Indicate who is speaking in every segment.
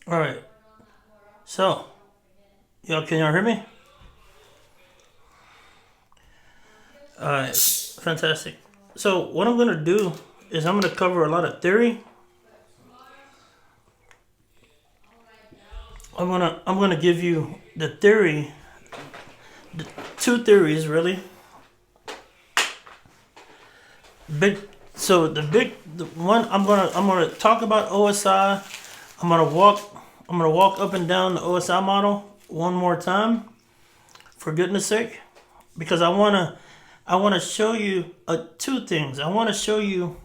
Speaker 1: All right. So, can y'all hear me? All right. Fantastic. So, what I'm gonna do is I'm gonna cover a lot of theory. I'm gonna give you the theory, the two theories really. Big. So the one I'm gonna talk about OSI. I'm gonna walk. I'm gonna walk up and down the OSI model one more time, for goodness sake, because I wanna show you two things. I wanna show you,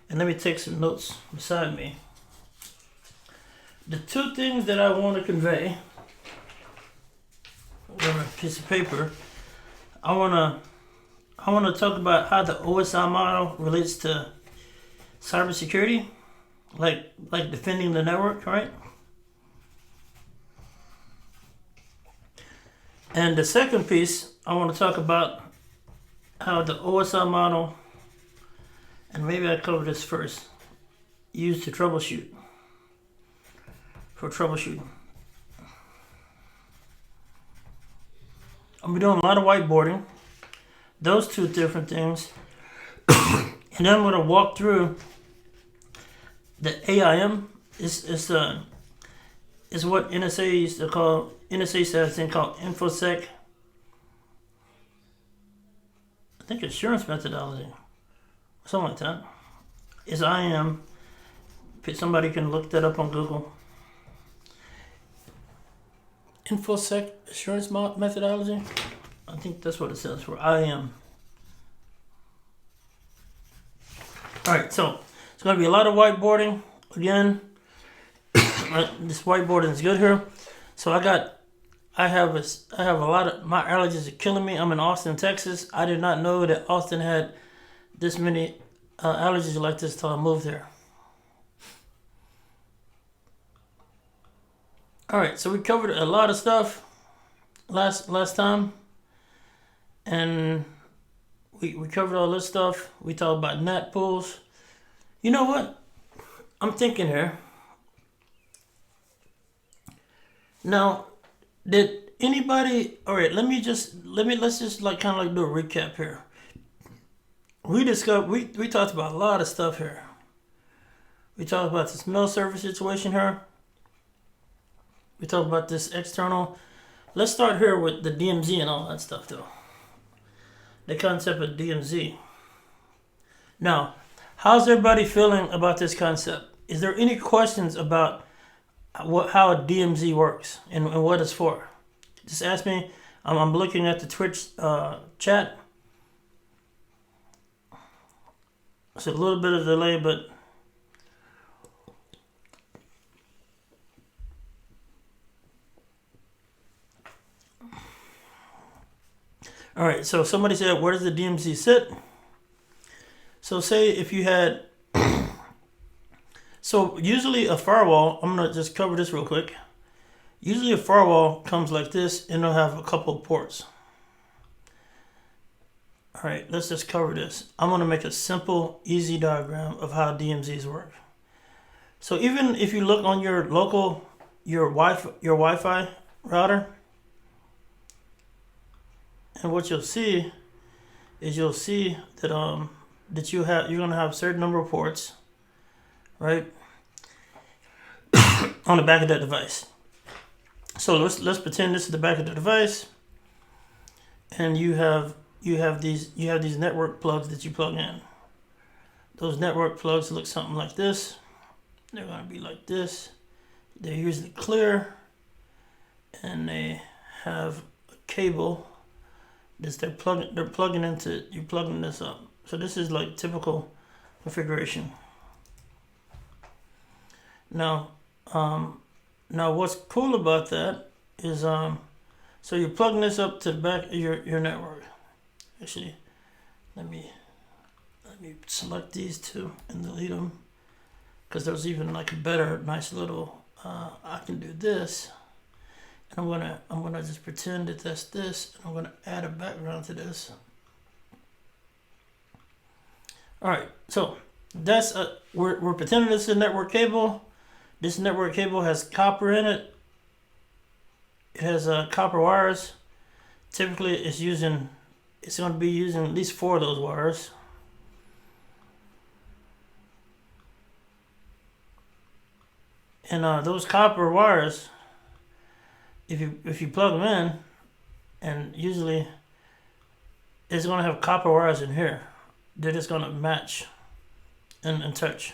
Speaker 1: and let me take some notes beside me. The two things that I want to convey on a piece of paper. I wanna talk about how the OSI model relates to cybersecurity, like defending the network, right? And the second piece, I want to talk about how the OSI model, and maybe I cover this first, used to troubleshoot, for troubleshooting. I'm doing a lot of whiteboarding, those two different things, and then I'm going to walk through the AIM. Is what NSA used to call, NSA says a thing called InfoSec, I think assurance methodology, something like that. Is IAM. Somebody can look that up on Google. InfoSec assurance methodology. I think that's what it says for IAM. All right, so it's going to be a lot of whiteboarding again. This whiteboarding is good here. So I have a lot of, my allergies are killing me. I'm in Austin, Texas. I did not know that Austin had this many allergies like this till I moved here. All right, so we covered a lot of stuff last time, and we covered all this stuff. We talked about NAT pools. You know what? I'm thinking here. Now, did anybody? All right, let's just like kind of like do a recap here. We talked about a lot of stuff here. We talked about this mail server situation here. We talked about this external. Let's start here with the DMZ and all that stuff though. The concept of DMZ. Now, how's everybody feeling about this concept? Is there any questions about how DMZ works and what it's for? Just ask me. I'm looking at the Twitch chat. It's a little bit of delay, but all right. So somebody said, where does the DMZ sit? So say if you had, so usually a firewall, I'm gonna just cover this real quick. Usually a firewall comes like this and it'll have a couple of ports. All right, let's just cover this. I'm gonna make a simple, easy diagram of how DMZs work. So even if you look on your local, your Wi-Fi router, and what you'll see is that you're gonna have a certain number of ports, right, on the back of that device. So let's pretend this is the back of the device, and you have these network plugs that you plug in. Those network plugs look something like this. They're gonna be like this. They're usually clear, and they have a cable. You're plugging this up. So this is like typical configuration. Now what's cool about that is so you're plugging this up to the back of your network. Actually, let me select these two and delete them, because there's even like a better, nice little. I can do this, and I'm gonna just pretend that that's this, and I'm gonna add a background to this. All right, so that's we're pretending this is a network cable. This network cable has copper in it. It has copper wires. Typically, it's going to be using at least 4 of those wires. And those copper wires, if you plug them in, and usually it's going to have copper wires in here. They're just going to match and touch.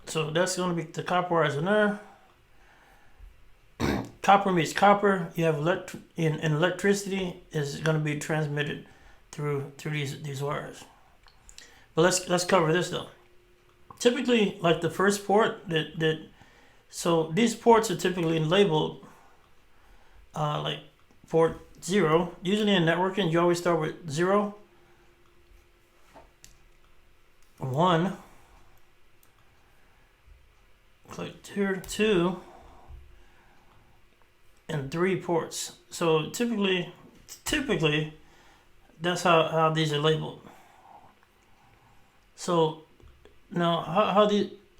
Speaker 1: So that's going to be the copper wires in there. Copper meets copper. You have electricity is going to be transmitted through these wires. But let's cover this though. Typically, like the first port so these ports are typically labeled like port 0. Usually in networking, you always start with 0, 1, click here, 2, and 3 ports. So typically that's how these are labeled. So now how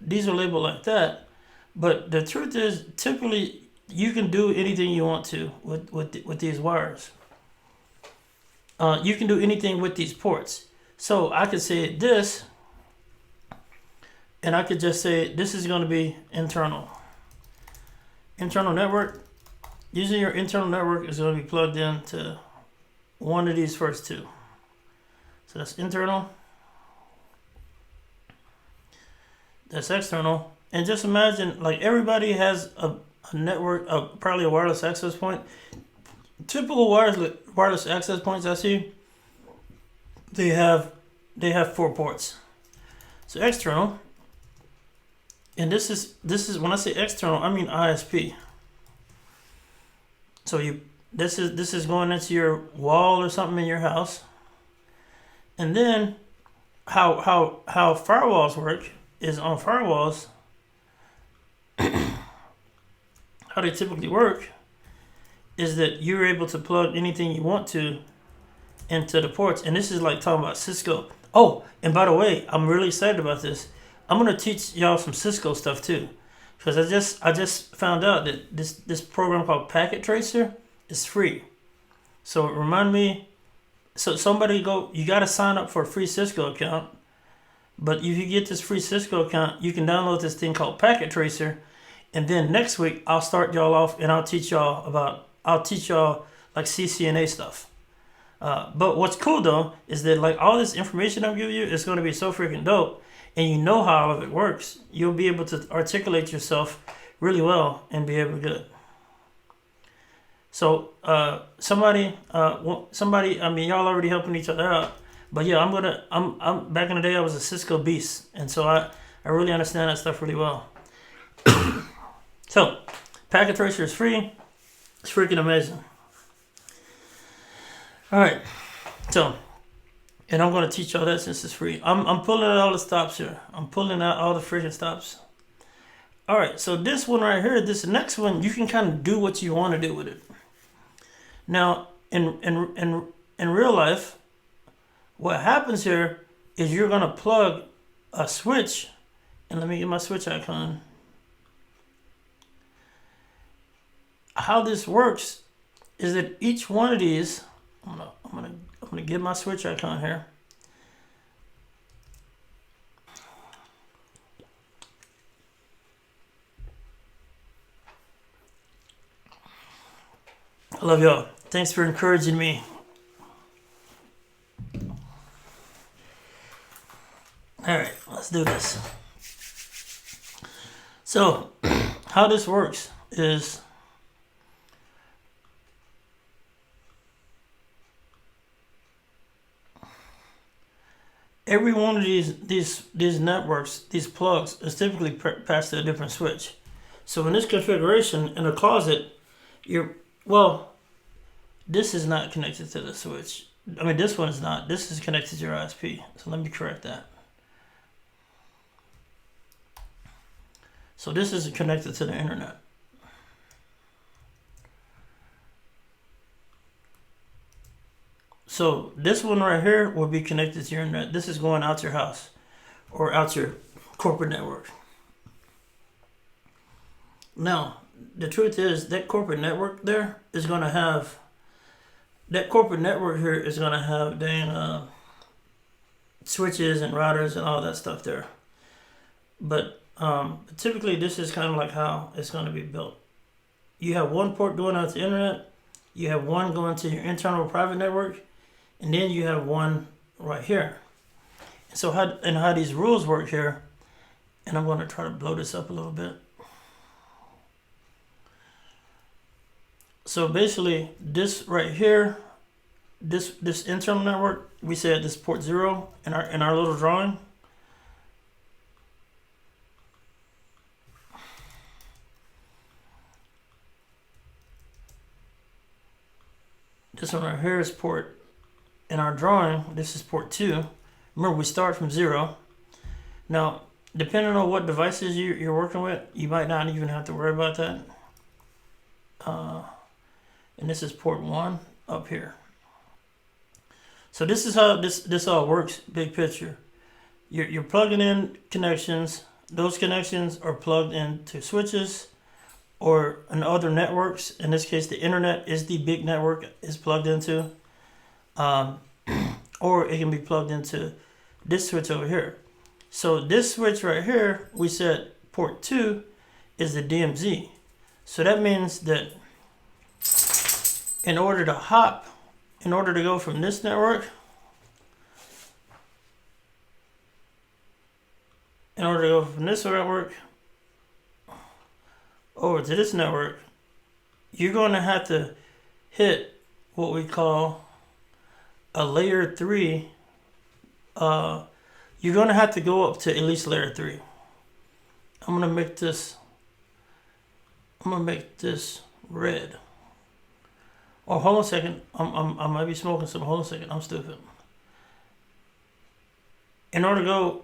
Speaker 1: these are labeled like that, but the truth is typically you can do anything you want to with these wires. You can do anything with these ports. So I could say this, and I could just say this is going to be internal network. Usually your internal network is going to be plugged into one of these first 2. So that's internal. That's external. And just imagine, like, everybody has a network, probably a wireless access point. Typical wireless access points I see, they have 4 ports. So external, and this is when I say external, I mean ISP. So this is going into your wall or something in your house. And then how firewalls work is on firewalls. How they typically work is that you're able to plug anything you want to into the ports. And this is like talking about Cisco. Oh, and by the way, I'm really excited about this. I'm gonna teach y'all some Cisco stuff too, because I just found out that this program called Packet Tracer is free. So remind me. So you gotta sign up for a free Cisco account. But if you get this free Cisco account, you can download this thing called Packet Tracer. And then next week, I'll start y'all off and I'll teach y'all like CCNA stuff. But what's cool though, is that like all this information I'm giving you is going to be so freaking dope. And you know how all of it works. You'll be able to articulate yourself really well and be able to get it. So somebody, I mean, y'all already helping each other out. But yeah, I'm back in the day I was a Cisco beast. And so I really understand that stuff really well. So, Packet Tracer is free. It's freaking amazing. Alright. So, and I'm going to teach y'all that since it's free. I'm pulling out all the stops here. I'm pulling out all the freaking stops. Alright, so this one right here, this next one, you can kind of do what you want to do with it. Now, in real life, what happens here is you're going to plug a switch, and let me get my switch icon. How this works is that each one of these, I'm gonna get my switch icon here. I love y'all. Thanks for encouraging me. All right, let's do this. So, how this works is every one of these networks, these plugs, is typically passed to a different switch. So in this configuration, in a closet, this is not connected to the switch. I mean, this one is not. This is connected to your ISP. So let me correct that. So this is connected to the internet. So this one right here will be connected to your internet. This is going out your house or out your corporate network. Now, the truth is that corporate network there is going to have, that corporate network here is going to have dang switches and routers and all that stuff there. But typically this is kind of like how it's going to be built. You have one port going out to the internet, you have one going to your internal private network, and then you have one right here. So how these rules work here, and I'm going to try to blow this up a little bit. So basically, this right here, this internal network, we said this port 0 in our little drawing. This one right here is port, in our drawing, this is port 2. Remember, we start from 0. Now, depending on what devices you're working with, you might not even have to worry about that. And this is port 1 up here. So this is how this all works, big picture. You're plugging in connections. Those connections are plugged into switches or in other networks. In this case, the internet is the big network is plugged into. Or it can be plugged into this switch over here. So this switch right here, we said port 2 is the DMZ. So that means that in order to hop, in order to go from this network, in order to go from this network over to this network, you're going to have to hit what we call a layer 3. You're going to have to go up to at least layer 3. I'm going to make this red. Oh, hold on a second. I might be smoking something. Hold on a second. I'm stupid. In order to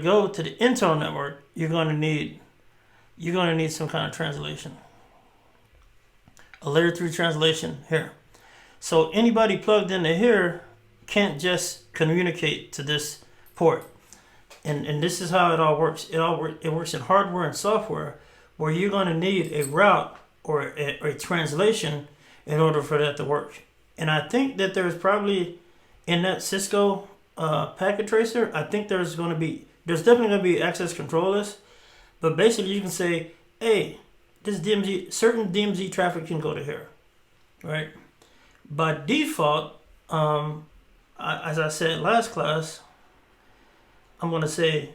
Speaker 1: go to the internal network, you're going to need some kind of translation. A layer 3 translation here. So anybody plugged into here can't just communicate to this port. And this is how it all works. It works in hardware and software, where you're going to need a route or a translation in order for that to work. And I think that there's probably in that Cisco packet tracer, I think there's definitely going to be access control list. But basically you can say, hey, this DMZ, certain DMZ traffic can go to here, right? By default, as I said last class, I'm going to say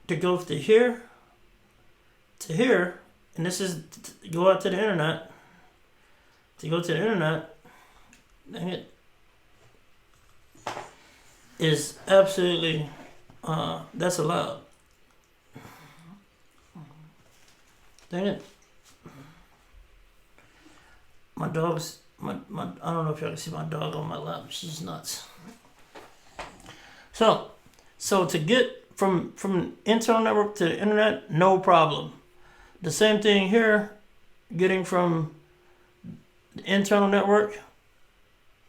Speaker 1: to go to here, and this is to go out to the internet. To go to the internet, dang it, is absolutely, that's allowed. Dang it. My dog's, I don't know if y'all can see my dog on my lap. She's nuts. So to get from internal network to the internet, no problem. The same thing here, getting from the internal network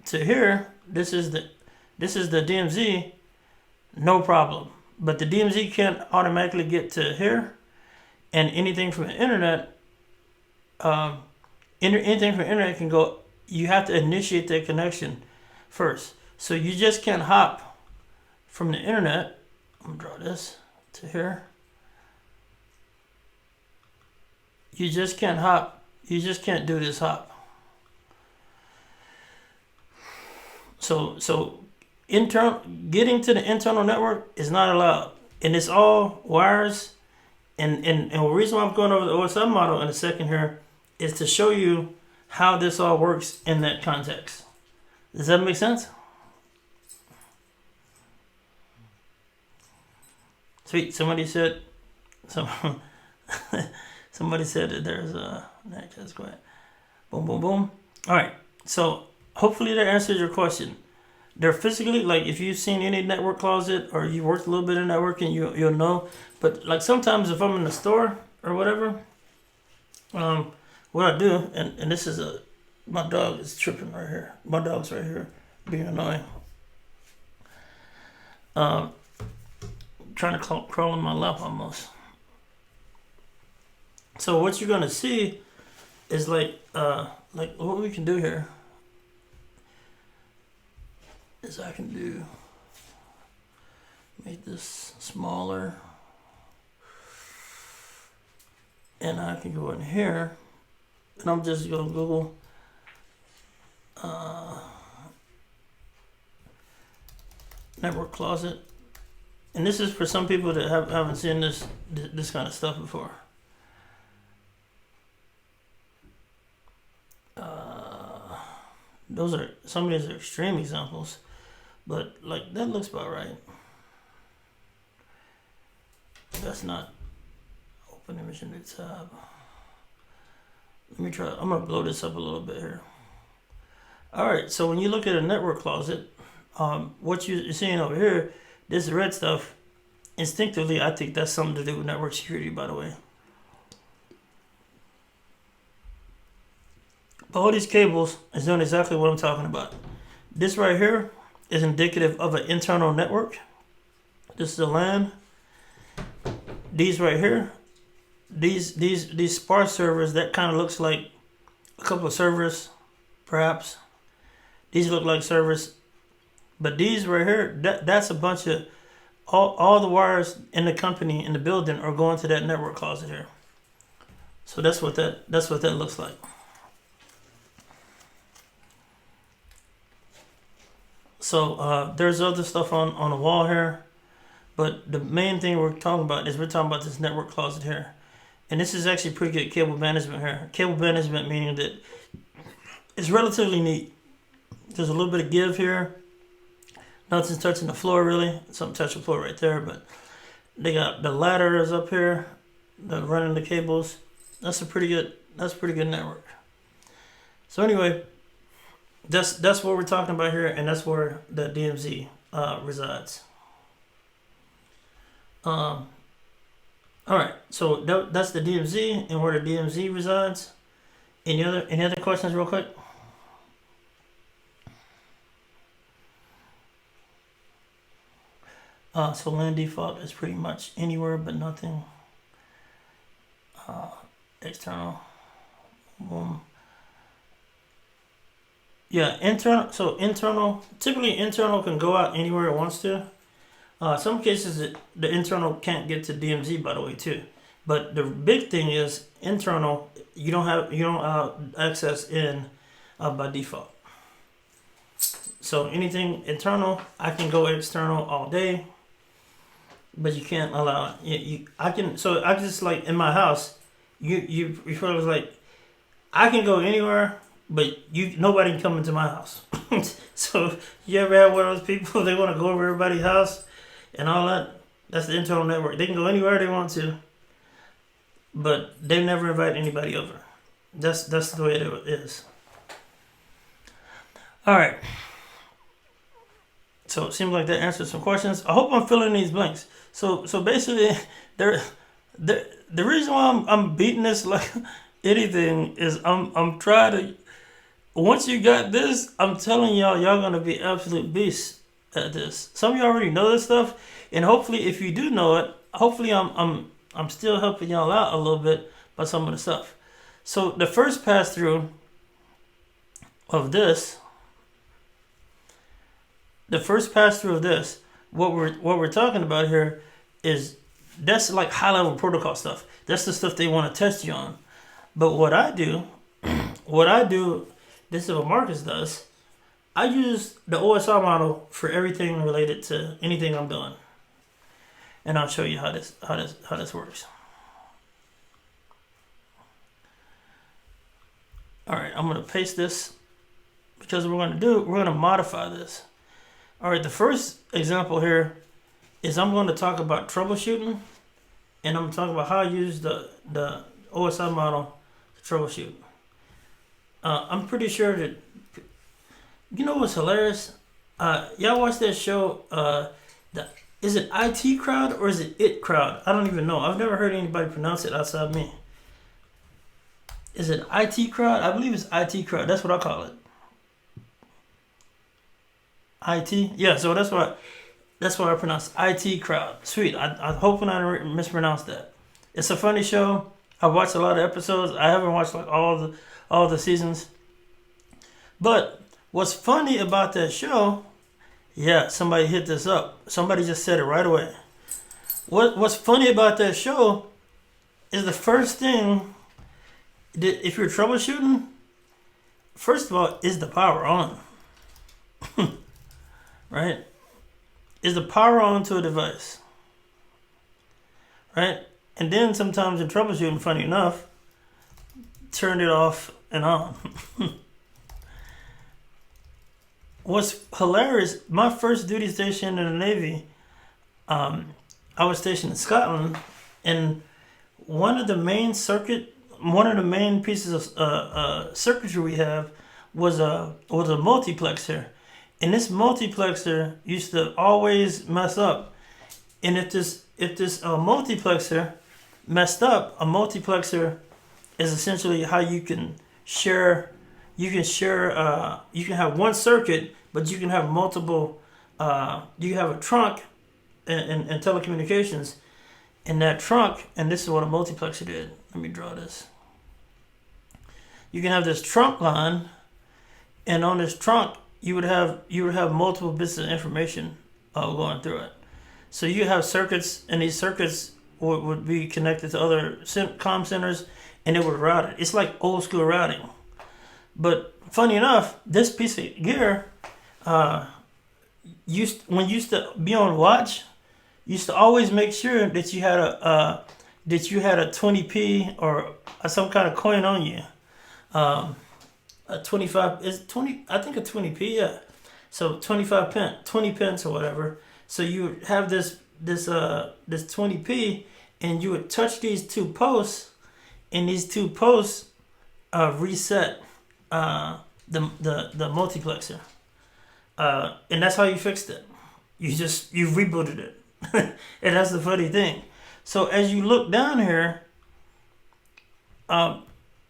Speaker 1: to here, this is the DMZ, no problem. But the DMZ can't automatically get to here, and anything from the internet, anything from the internet can go. You have to initiate that connection first. So you just can't hop from the internet. I'm gonna draw this to here. You just can't hop. You just can't do this hop. So getting to the internal network is not allowed, and it's all wires. And the reason why I'm going over the OSI model in a second here is to show you how this all works in that context. Does that make sense? Sweet. Somebody said that there's a just go ahead. Boom, boom, boom. All right. So hopefully that answers your question. They're physically, like if you've seen any network closet or you worked a little bit in networking, you'll know. But like sometimes if I'm in the store or whatever, what I do, and this is my dog is tripping right here. My dog's right here being annoying. trying to crawl on my lap almost. So what you're gonna see is like what we can do here is I can do make this smaller, and I can go in here, and I'm just gonna Google network closet, and this is for some people that haven't seen this kind of stuff before. Those are some of these are extreme examples, but like that looks about right. That's not open image in the tab. Let me try. I'm gonna blow this up a little bit here. All right. So when you look at a network closet, what you're seeing over here, this red stuff, instinctively, I think that's something to do with network security. By the way, but all these cables is doing exactly what I'm talking about. This right here is indicative of an internal network. This is a LAN. These right here, these sparse servers, that kind of looks like a couple of servers, perhaps. These look like servers, but these right here, that's a bunch of all the wires in the company in the building are going to that network closet here. So that's what that looks like. So there's other stuff on the wall here, but the main thing we're talking about is this network closet here. And this is actually pretty good cable management here. Cable management meaning that it's relatively neat. There's a little bit of give here. Nothing's touching the floor really. Something touching the floor right there, but they got the ladders up here, running the cables. That's pretty good network. So anyway, that's what we're talking about here, and that's where the DMZ resides. All right, so that's the DMZ and where the DMZ resides. Any other questions, real quick? So LAN default is pretty much anywhere but nothing. External. Boom. Yeah, internal. So internal. Typically, internal can go out anywhere it wants to. Some cases, the internal can't get to DMZ, by the way, too. But the big thing is internal. You don't have access in by default. So anything internal, I can go external all day. But you can't allow it. I just like in my house, you was like, I can go anywhere, but nobody can come into my house. So you ever have one of those people, they want to go over everybody's house and all that? That's the internal network. They can go anywhere they want to, but they never invite anybody over. That's the way it is. All right. So it seems like that answers some questions. I hope I'm filling these blanks. So basically, the reason why I'm beating this like anything is I'm trying to. Once you got this, I'm telling y'all gonna be absolute beasts at this. Some of you already know this stuff, and hopefully, if you do know it, hopefully I'm still helping y'all out a little bit by some of the stuff. So the first pass through of this. What we're talking about here is that's like high level protocol stuff. That's the stuff they want to test you on. But what I do, this is what Marcus does. I use the OSI model for everything related to anything I'm doing, and I'll show you how this works. All right, I'm gonna paste this because we're gonna modify this. All right, the first example here is I'm going to talk about troubleshooting, and I'm talking about how I use the OSI model to troubleshoot. I'm pretty sure that, you know what's hilarious? Y'all watch that show, is it IT Crowd or is it Crowd? I don't even know. I've never heard anybody pronounce it outside me. Is it IT Crowd? I believe it's IT Crowd. That's what I call it. IT? Yeah, so that's what That's why I pronounce IT crowd. Sweet. I'm hoping I didn't mispronounce that. It's a funny show. I've watched a lot of episodes. I haven't watched like all the seasons. But what's funny about that show? Yeah, somebody hit this up. Somebody just said it right away. What's funny about that show is the first thing that if you're troubleshooting, first of all, is the power on? Right? Is the power on to a device? Right? And then sometimes in troubleshooting, funny enough, turn it off and on. What's hilarious, my first duty station in the Navy, I was stationed in Scotland, and one of the main pieces of circuitry we have was a multiplexer. And this multiplexer used to always mess up. And if this multiplexer messed up, a multiplexer is essentially how you can share. You can have one circuit, but you can have multiple. You have a trunk in telecommunications. In that trunk, and this is what a multiplexer did. Let me draw this. You can have this trunk line, and on this trunk, you would have multiple bits of information going through it. So you have circuits, and these circuits would be connected to other comm centers, and it would route it. It's like old school routing. But funny enough, this piece of gear, when you used to be on watch, you used to always make sure that you had a 20p or some kind of coin on you. A 25 is 20. I think a 20p. Yeah. So 20 pence or whatever. So you would have this 20p, and you would touch these two posts, and these two posts reset the multiplexer, and that's how you fixed it. You rebooted it, and that's the funny thing. So as you look down here, and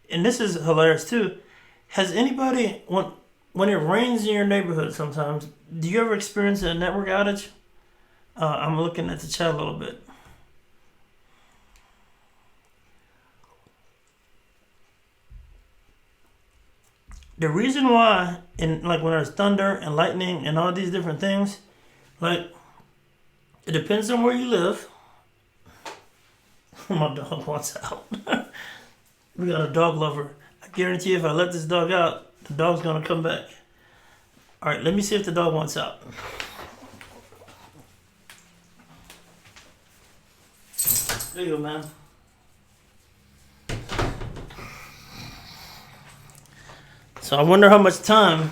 Speaker 1: this is hilarious too. Has anybody when it rains in your neighborhood sometimes? Do you ever experience a network outage? I'm looking at the chat a little bit. The reason why, when there's thunder and lightning and all these different things, it depends on where you live. My dog wants out. We got a dog lover. I guarantee if I let this dog out, the dog's gonna come back. All right, let me see if the dog wants out. There you go, man. So I wonder how much time.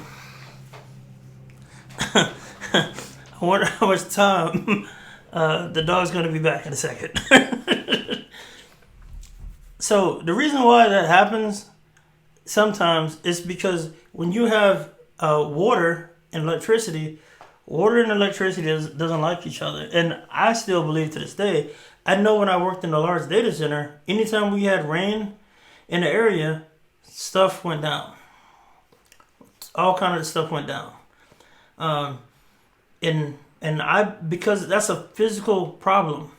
Speaker 1: The dog's gonna be back in a second. So the reason why that happens sometimes is because when you have water and electricity doesn't like each other. And I still believe to this day, I know when I worked in a large data center, anytime we had rain in the area, stuff went down. All kind of stuff went down. Because that's a physical problem.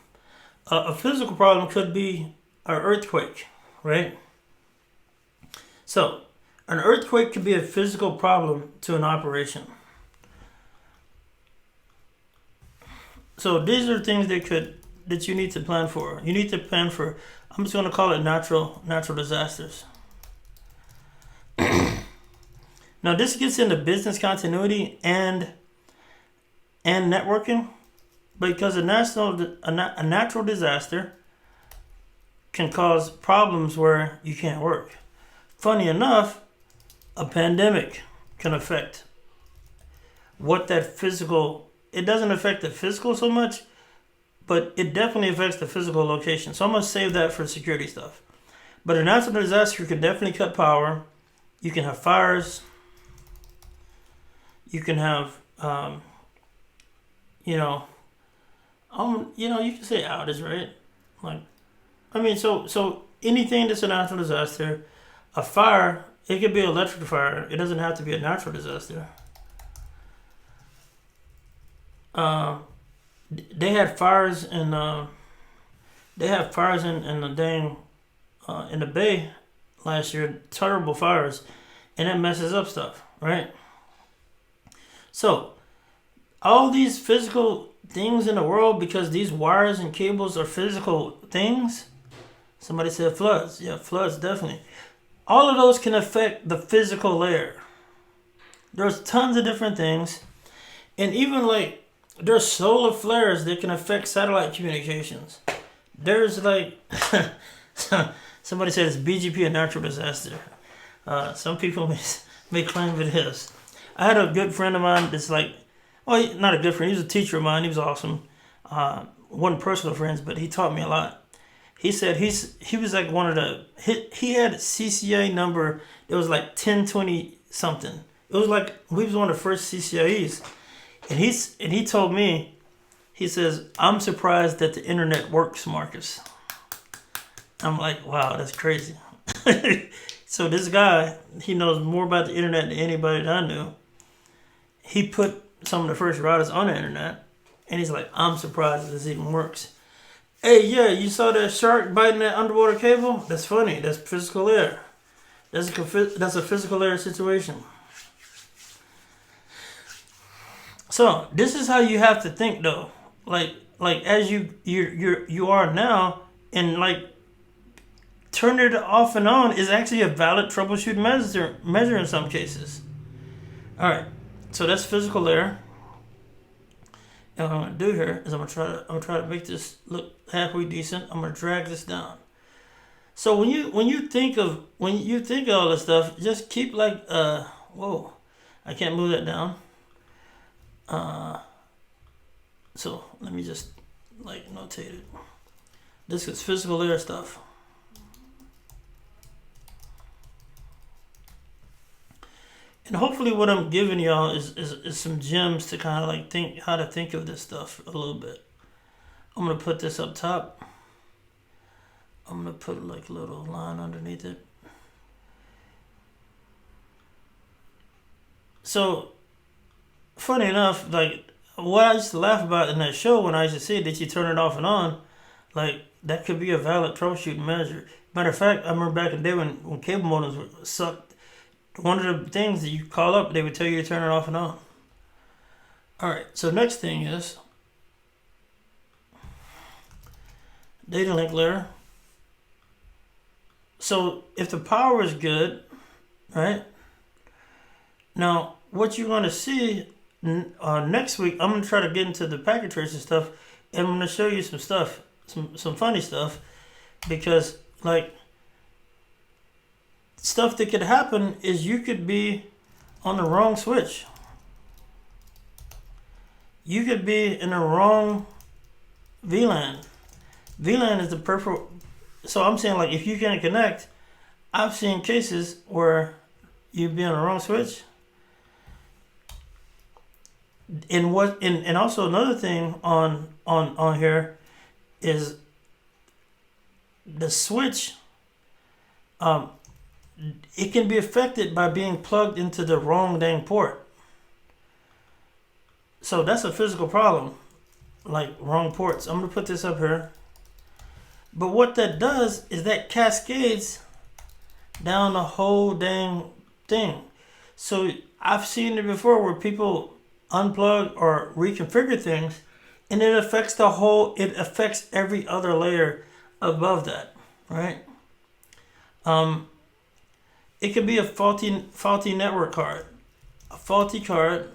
Speaker 1: A physical problem could be an earthquake, right? So, an earthquake could be a physical problem to an operation. So these are things that you need to plan for. You need to plan for, I'm just going to call it natural disasters. Now this gets into business continuity and networking, because a natural disaster can cause problems where you can't work. Funny enough, a pandemic can affect it doesn't affect the physical so much, but it definitely affects the physical location. So I'm going to save that for security stuff. But a natural disaster can definitely cut power. You can have fires. You can have, you can say outage, right? So anything that's a natural disaster, a fire, it could be an electric fire. It doesn't have to be a natural disaster. they had fires in in the dang in the Bay last year, terrible fires, and it messes up stuff, right? So all these physical things in the world, because these wires and cables are physical things. Somebody said floods. Yeah, floods definitely. All of those can affect the physical layer. There's tons of different things, and even like there's solar flares that can affect satellite communications. There's like somebody said it's BGP a natural disaster. Some people may claim it is. I had a good friend of mine that's like, well, not a good friend. He was a teacher of mine. He was awesome. Wasn't personal friends, but he taught me a lot. He said he was like one of the he had a CCA number. It was like 1020 something. It was like we was one of the first CCIEs, and he told me, he says, I'm surprised that the internet works, Marcus. I'm like, wow, that's crazy. So this guy, he knows more about the internet than anybody that I knew. He put some of the first routers on the internet, and he's like, I'm surprised that this even works. Hey, yeah, you saw that shark biting that underwater cable? That's funny. That's physical air. That's a physical air situation. So this is how you have to think, though. Like as you are now, and like turning it off and on is actually a valid troubleshooting measure in some cases. All right, so that's physical air. And what I'm gonna do here is I'm gonna try to make this look halfway decent. I'm gonna drag this down. So when you think of all this stuff, just keep like whoa, I can't move that down. So let me just like notate it. This is physical air stuff. And hopefully what I'm giving y'all is some gems to kind of like think how to think of this stuff a little bit. I'm going to put this up top. I'm going to put like a little line underneath it. So, funny enough, like what I used to laugh about in that show when I used to say that you turn it off and on, like that could be a valid troubleshooting measure. Matter of fact, I remember back in the day when cable modems sucked. One of the things that you call up, they would tell you to turn it off and on. All right, so next thing is data link layer. So if the power is good, right? Now, what you're going to see next week, I'm going to try to get into the packet tracer stuff, and I'm going to show you some stuff, some funny stuff, because like stuff that could happen is you could be on the wrong switch. You could be in the wrong VLAN. VLAN is the perfect. So I'm saying like if you can't connect, I've seen cases where you'd be on the wrong switch. And also another thing on here is the switch. It can be affected by being plugged into the wrong dang port. So that's a physical problem, like wrong ports. I'm going to put this up here. But what that does is that cascades down the whole dang thing. So I've seen it before where people unplug or reconfigure things, and it affects every other layer above that, right? It could be a faulty network card, a faulty card,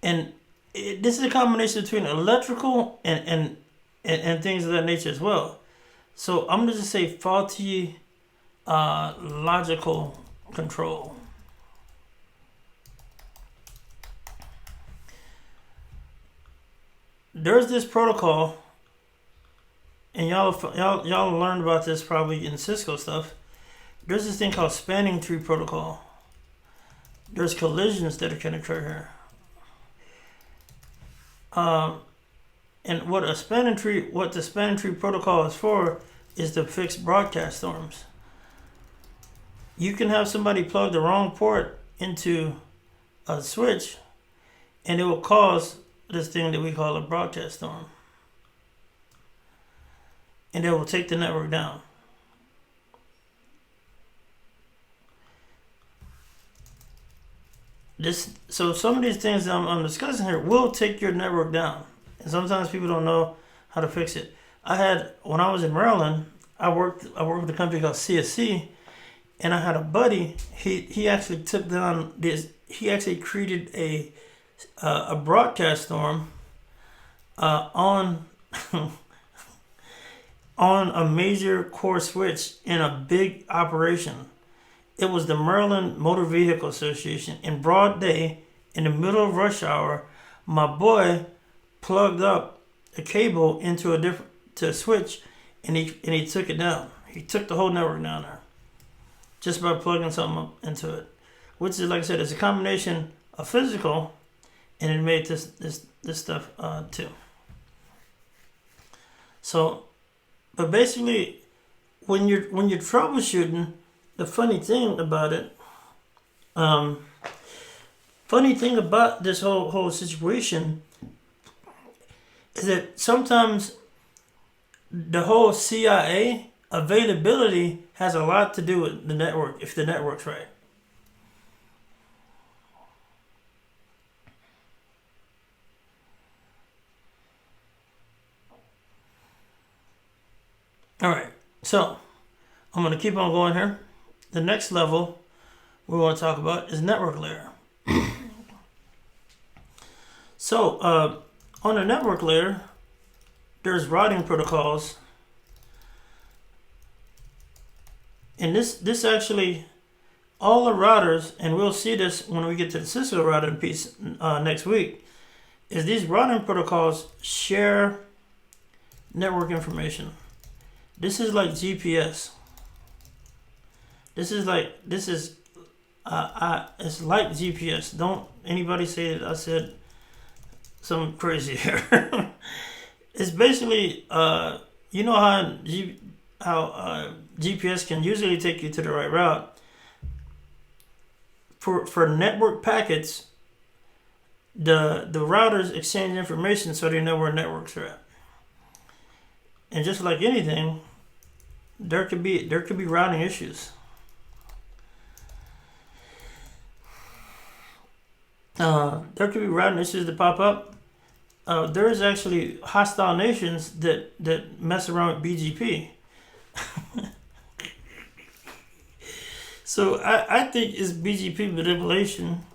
Speaker 1: and this is a combination between electrical and things of that nature as well. So I'm gonna just say faulty logical control. There's this protocol, and y'all learned about this probably in Cisco stuff. There's this thing called spanning tree protocol. There's collisions that can occur here. And what the spanning tree protocol is for is to fix broadcast storms. You can have somebody plug the wrong port into a switch, and it will cause this thing that we call a broadcast storm, and it will take the network down. So some of these things that I'm discussing here will take your network down, and sometimes people don't know how to fix it. When I was in Maryland, I worked with a company called CSC, and I had a buddy. He actually took down this. He actually created a broadcast storm on on a major core switch in a big operation. It was the Maryland Motor Vehicle Association in broad day, in the middle of rush hour. My boy plugged up a cable into a switch, and he took it down. He took the whole network down there just by plugging something up into it, which is, like I said, it's a combination of physical, and it made this stuff too. So, but basically, when you're troubleshooting, the funny thing about this whole situation is that sometimes the whole CIA availability has a lot to do with the network, if the network's right. All right, so I'm going to keep on going here. The next level we want to talk about is network layer. So on the network layer, there's routing protocols, and this actually, all the routers, and we'll see this when we get to the Cisco routing piece next week, is these routing protocols share network information. This is like GPS. It's like GPS. Don't anybody say that I said something crazy here. It's basically, you know how GPS can usually take you to the right route. For network packets, the routers exchange information so they know where networks are at. And just like anything, there could be routing issues. There could be routing issues that pop up. There is actually hostile nations that mess around with BGP. So I think it's BGP manipulation.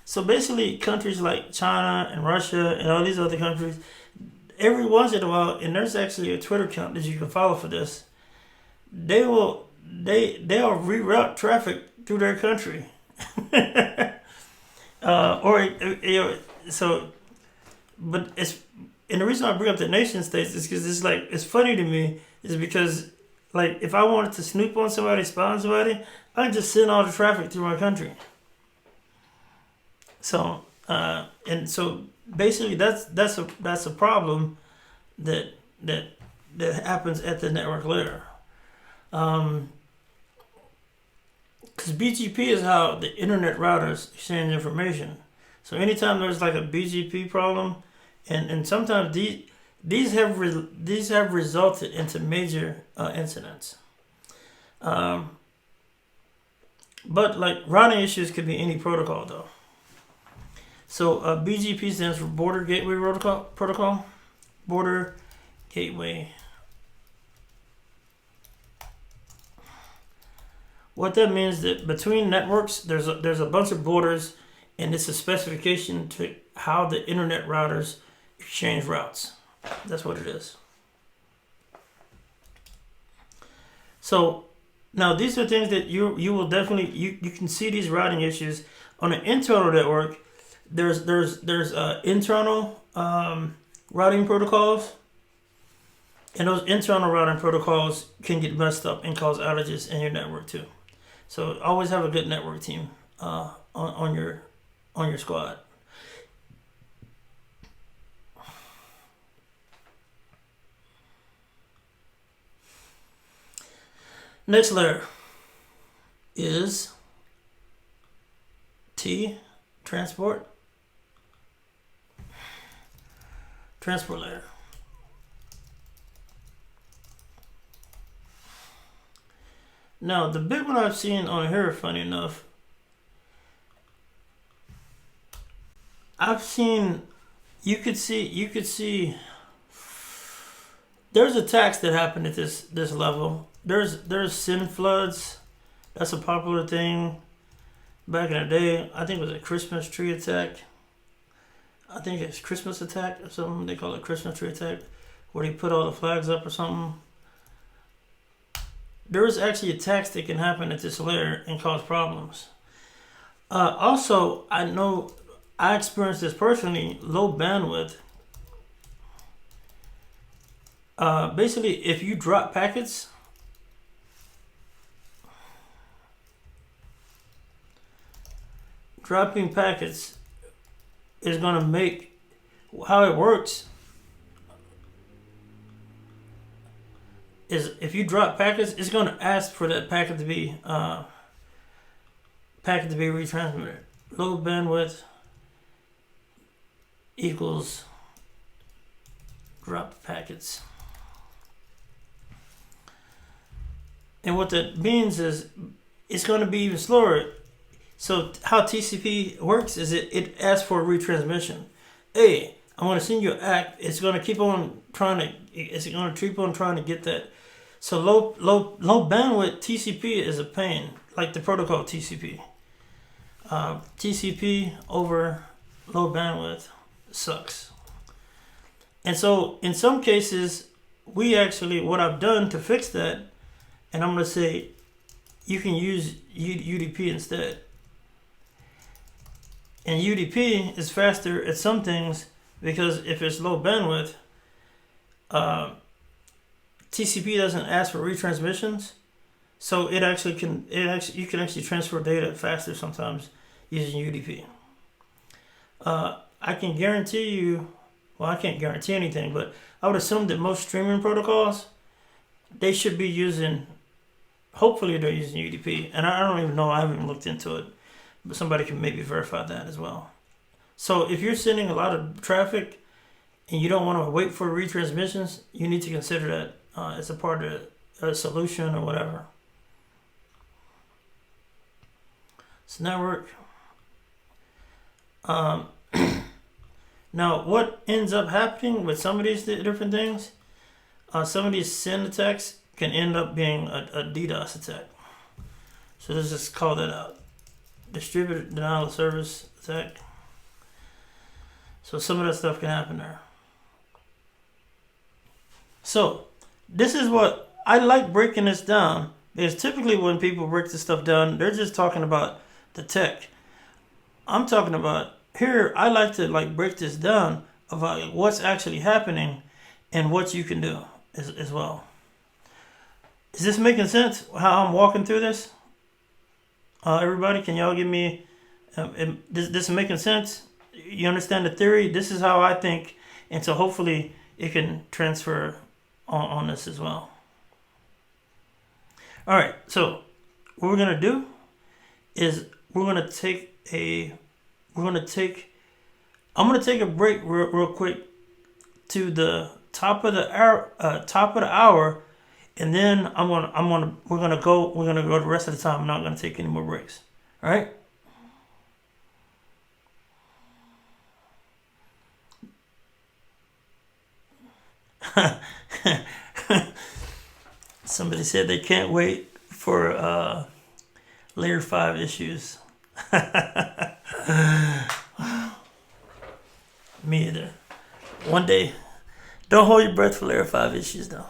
Speaker 1: So basically, countries like China and Russia and all these other countries, every once in a while, and there's actually a Twitter account that you can follow for this, they'll reroute traffic through their country. But it's, and the reason I bring up the nation states is because it's funny to me, is because, like, if I wanted to snoop on somebody, spy on somebody, I can just send all the traffic through my country. So and so basically that's a problem that happens at the network layer. Because BGP is how the internet routers exchange information. So anytime there's like a BGP problem, and sometimes these have resulted into major incidents. But like routing issues could be any protocol though. So BGP stands for Border Gateway Protocol. Border Gateway. What that means is that between networks, there's a bunch of borders, and it's a specification to how the internet routers exchange routes. That's what it is. So now these are things that you will definitely you can see these routing issues on an internal network. There's internal routing protocols, and those internal routing protocols can get messed up and cause outages in your network too. So always have a good network team on your squad. Next layer is T, transport. Transport layer. Now, the big one I've seen on here, funny enough, I've seen, you could see, there's attacks that happen at this level. There's sin floods. That's a popular thing back in the day. I think it was a Christmas tree attack. I think it's Christmas attack or something. They call it Christmas tree attack, where they put all the flags up or something. There's actually attacks that can happen at this layer and cause problems. Also, I know I experienced this personally. Low bandwidth. Basically, if you drop packets, dropping packets is going to make, how it works is if you drop packets, it's going to ask for that packet to be retransmitted. Low bandwidth equals drop packets. And what that means is it's going to be even slower. So how TCP works is it asks for a retransmission. Hey, I want to send you an ACK. It's going to keep on trying to get that. So low bandwidth TCP is a pain, like the protocol TCP. TCP over low bandwidth sucks. And so in some cases, what I've done to fix that, and I'm going to say you can use UDP instead. And UDP is faster at some things because if it's low bandwidth, TCP doesn't ask for retransmissions, so you can actually transfer data faster sometimes using UDP. I can guarantee you, well, I can't guarantee anything, but I would assume that most streaming protocols, they should be using, hopefully they're using UDP, and I don't even know, I haven't looked into it, but somebody can maybe verify that as well. So if you're sending a lot of traffic and you don't want to wait for retransmissions, you need to consider that as a part of a solution or whatever. So network. Now, what ends up happening with some of these different things, some of these SYN attacks can end up being a DDoS attack. So let's just call that out. Distributed denial of service attack. So some of that stuff can happen there. So this is what I like breaking this down, because typically when people break this stuff down, they're just talking about the tech. I'm talking about here, I like to break this down about what's actually happening and what you can do as well. Is this making sense how I'm walking through this? Everybody, can y'all give me, this is making sense? You understand the theory? This is how I think, and so hopefully it can transfer on this as well. All right, so what we're gonna do is I'm gonna take a break real quick to the top of the hour, and then we're gonna go the rest of the time. I'm not gonna take any more breaks. All right. Somebody said they can't wait for layer 5 issues. Me either. One day. Don't hold your breath for layer 5 issues though.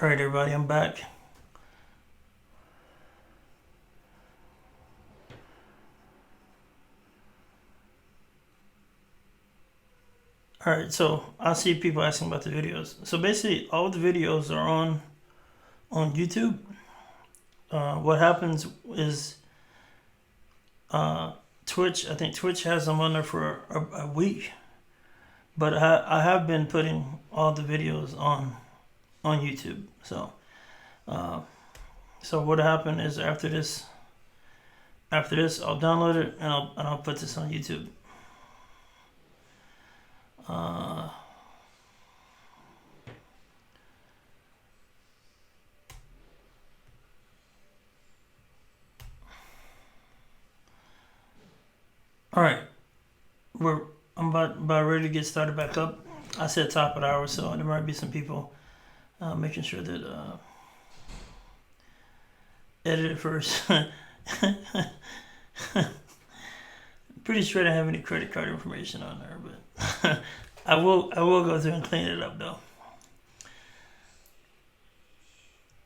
Speaker 1: Alright, everybody, I'm back. Alright, so I see people asking about the videos. So basically, all the videos are on YouTube. What happens is Twitch, I think Twitch has them on there for a week. But I have been putting all the videos on YouTube. So what happened is after this I'll download it and I'll put this on YouTube. All right, I'm about ready to get started back up. I said top of the hour, so there might be some people making sure that edit it first. Pretty sure I don't have any credit card information on there, but I will go through and clean it up though.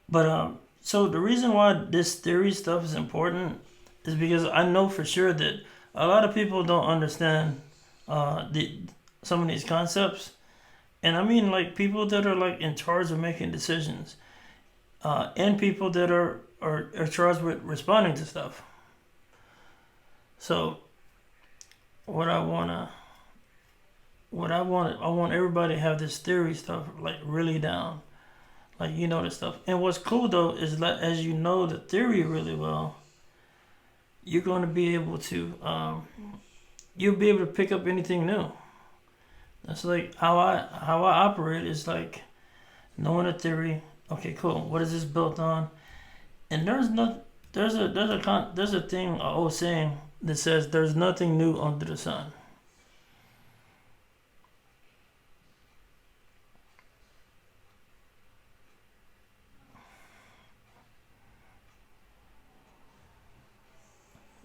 Speaker 1: But so the reason why this theory stuff is important is because I know for sure that a lot of people don't understand some of these concepts, and I mean like people that are like in charge of making decisions, and people that are charged with responding to stuff. So I want everybody to have this theory stuff like really down, like you know this stuff. And what's cool though is that as you know the theory really well, you're going to be able to you'll be able to pick up anything new. That's like how I operate is like knowing a theory. Okay, cool. What is this built on? And there's a thing, an old saying that says there's nothing new under the sun.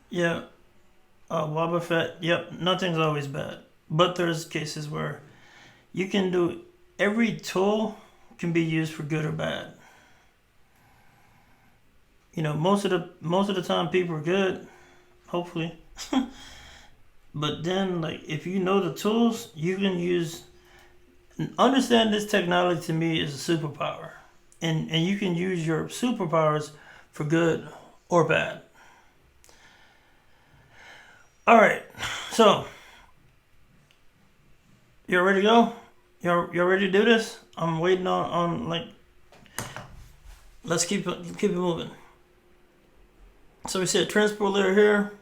Speaker 1: Yeah, Wobba Fett. Yep, nothing's always bad, but there's cases where you can do. Every tool can be used for good or bad. You know, most of the time people are good, hopefully. But then, like, if you know the tools, you can use. Understand this technology to me is a superpower, and you can use your superpowers for good or bad. All right, so you ready to go? You're ready to do this? I'm waiting on like. Let's keep it moving. So we said transport layer here.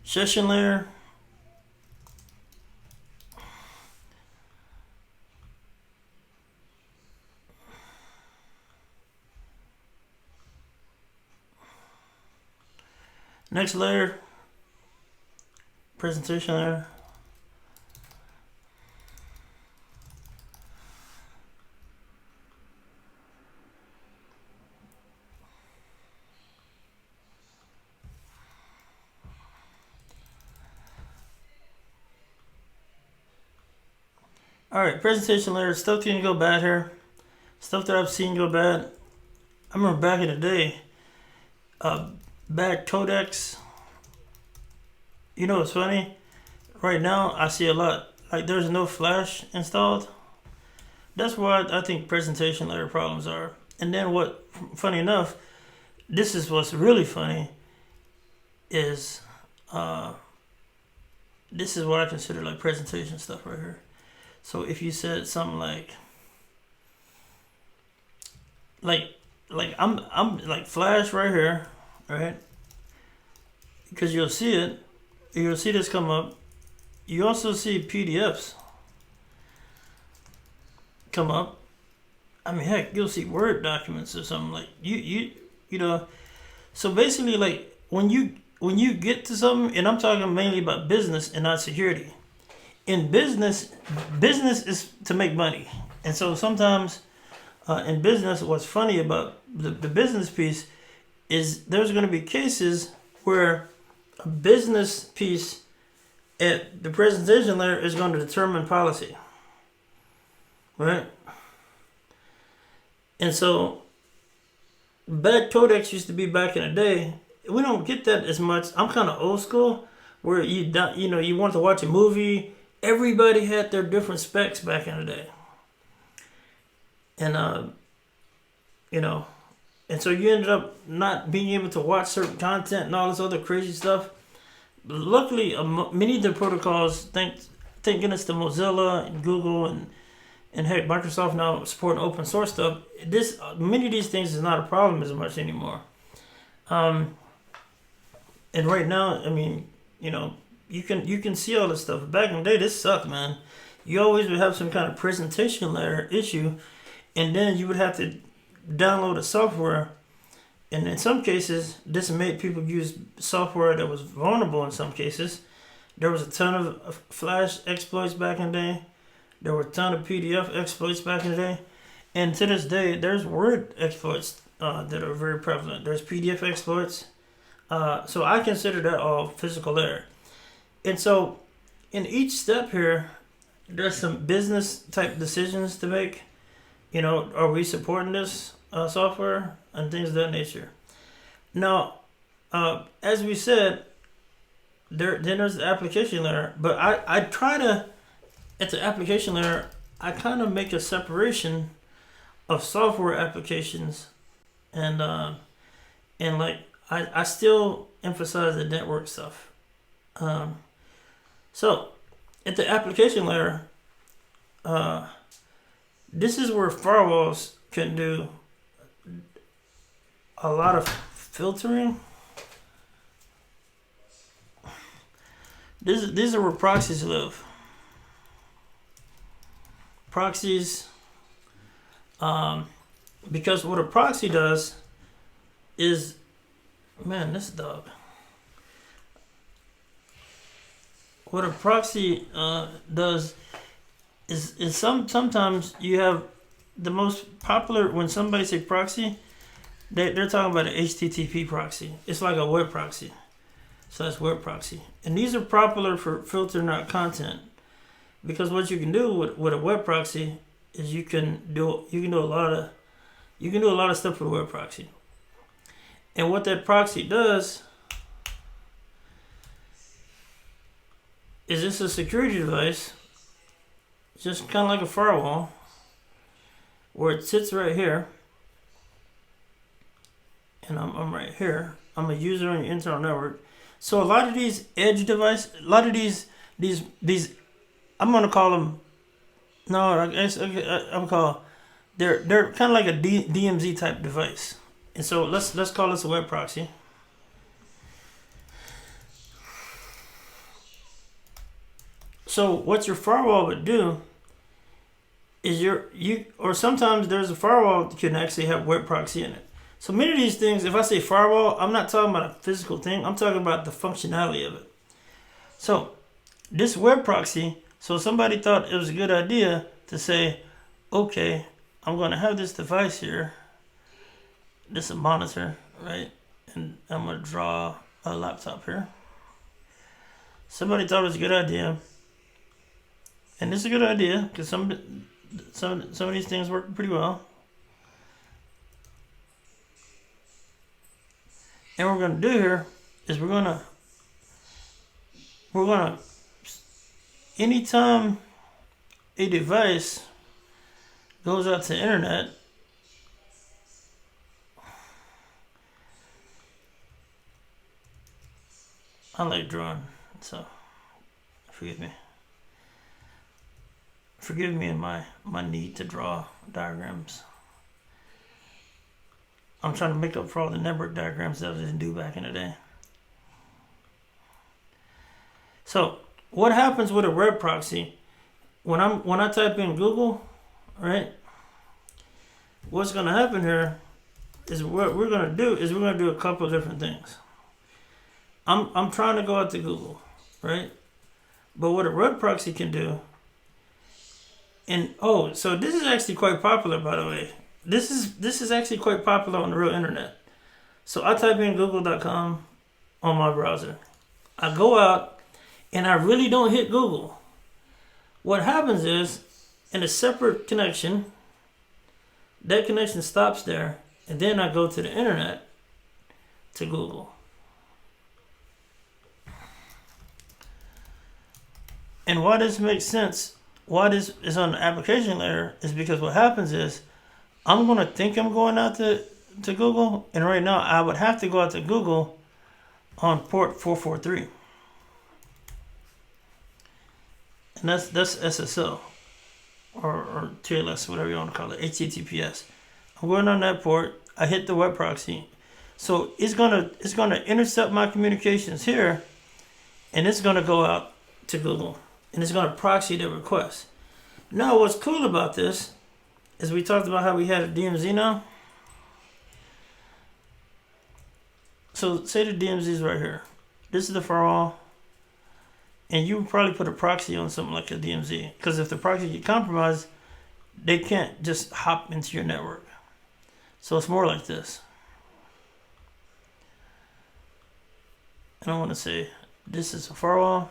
Speaker 1: Session layer. Next layer. Presentation layer. Alright, presentation layer. Stuff can go bad here. Stuff that I've seen go bad. I remember back in the day, bad codecs. You know what's funny? Right now, I see a lot. Like, there's no flash installed. That's what I think presentation layer problems are. And then funny enough, this is what's really funny, is this is what I consider like presentation stuff right here. So if you said something like I'm like flash right here, right? Because you'll see it. You'll see this come up. You also see PDFs come up. I mean, heck, you'll see Word documents or something like you know. So basically, like when you get to something, and I'm talking mainly about business and not security. In business is to make money, and so sometimes in business, what's funny about the business piece is there's going to be cases where a business piece And the presentation layer is going to determine policy, right? And so, bad codecs used to be back in the day. We don't get that as much. I'm kind of old school, where you want to watch a movie. Everybody had their different specs back in the day, and and so you ended up not being able to watch certain content and all this other crazy stuff. But luckily, many of the protocols, thank goodness to Mozilla and Google and heck, Microsoft now supporting open source stuff. Many of these things is not a problem as much anymore. And right now, I mean, you can see all this stuff. Back in the day, this sucked, man. You always would have some kind of presentation layer issue, and then you would have to download a software. And in some cases, this made people use software that was vulnerable in some cases. There was a ton of Flash exploits back in the day. There were a ton of PDF exploits back in the day. And to this day, there's Word exploits that are very prevalent. There's PDF exploits. So I consider that all physical error. And so in each step here, there's some business type decisions to make. Are we supporting this software and things of that nature? Now, as we said, then there's the application layer. But I try to, at the application layer, I kind of make a separation of software applications and like I still emphasize the network stuff. So at the application layer, this is where firewalls can do a lot of filtering. These are where proxies live. Proxies, because what a proxy does is, man, this dog. What a proxy does is sometimes you have the most popular, when somebody say proxy, they're talking about an HTTP proxy. It's like a web proxy. So that's web proxy. And these are popular for filtering out content. Because what you can do with a web proxy is you can do a lot of stuff with a web proxy. And what that proxy does is it's a security device, just kind of like a firewall, where it sits right here, and I'm right here. I'm a user on your internal network. So a lot of these edge devices, a lot of these I'm gonna call them. No, I guess I'm call. They're kind of like a DMZ type device, and so let's call this a web proxy. So what your firewall would do is or sometimes there's a firewall that can actually have web proxy in it. So many of these things, if I say firewall, I'm not talking about a physical thing. I'm talking about the functionality of it. So this web proxy. So somebody thought it was a good idea to say, okay, I'm going to have this device here. This is a monitor, right? And I'm going to draw a laptop here. Somebody thought it was a good idea. And this is a good idea because some of these things work pretty well. And what we're going to do here is we're going to anytime a device goes out to the internet, I like drawing, so forgive me. Forgive me in my need to draw diagrams. I'm trying to make up for all the network diagrams that I didn't do back in the day. So what happens with a web proxy? When I type in Google, right? What's going to happen here is what we're going to do is we're going to do a couple of different things. I'm trying to go out to Google, right? But what a web proxy can do, and so this is actually quite popular, by the way. This is actually quite popular on the real internet. So I type in google.com on my browser. I go out, and I really don't hit Google, what happens is, in a separate connection, that connection stops there, and then I go to the internet to Google. And why this makes sense, why this is on the application layer, is because what happens is, I'm going to think I'm going out to Google, and right now I would have to go out to Google on port 443. And that's SSL or TLS, whatever you want to call it, HTTPS. I'm going on that port. I hit the web proxy, so it's gonna intercept my communications here, and it's gonna go out to Google, and it's gonna proxy the request. Now, what's cool about this is we talked about how we had a DMZ now. So say the DMZ is right here. This is the firewall. And you would probably put a proxy on something like a DMZ. Because if the proxy get compromised, they can't just hop into your network. So it's more like this. And I want to say, this is a firewall.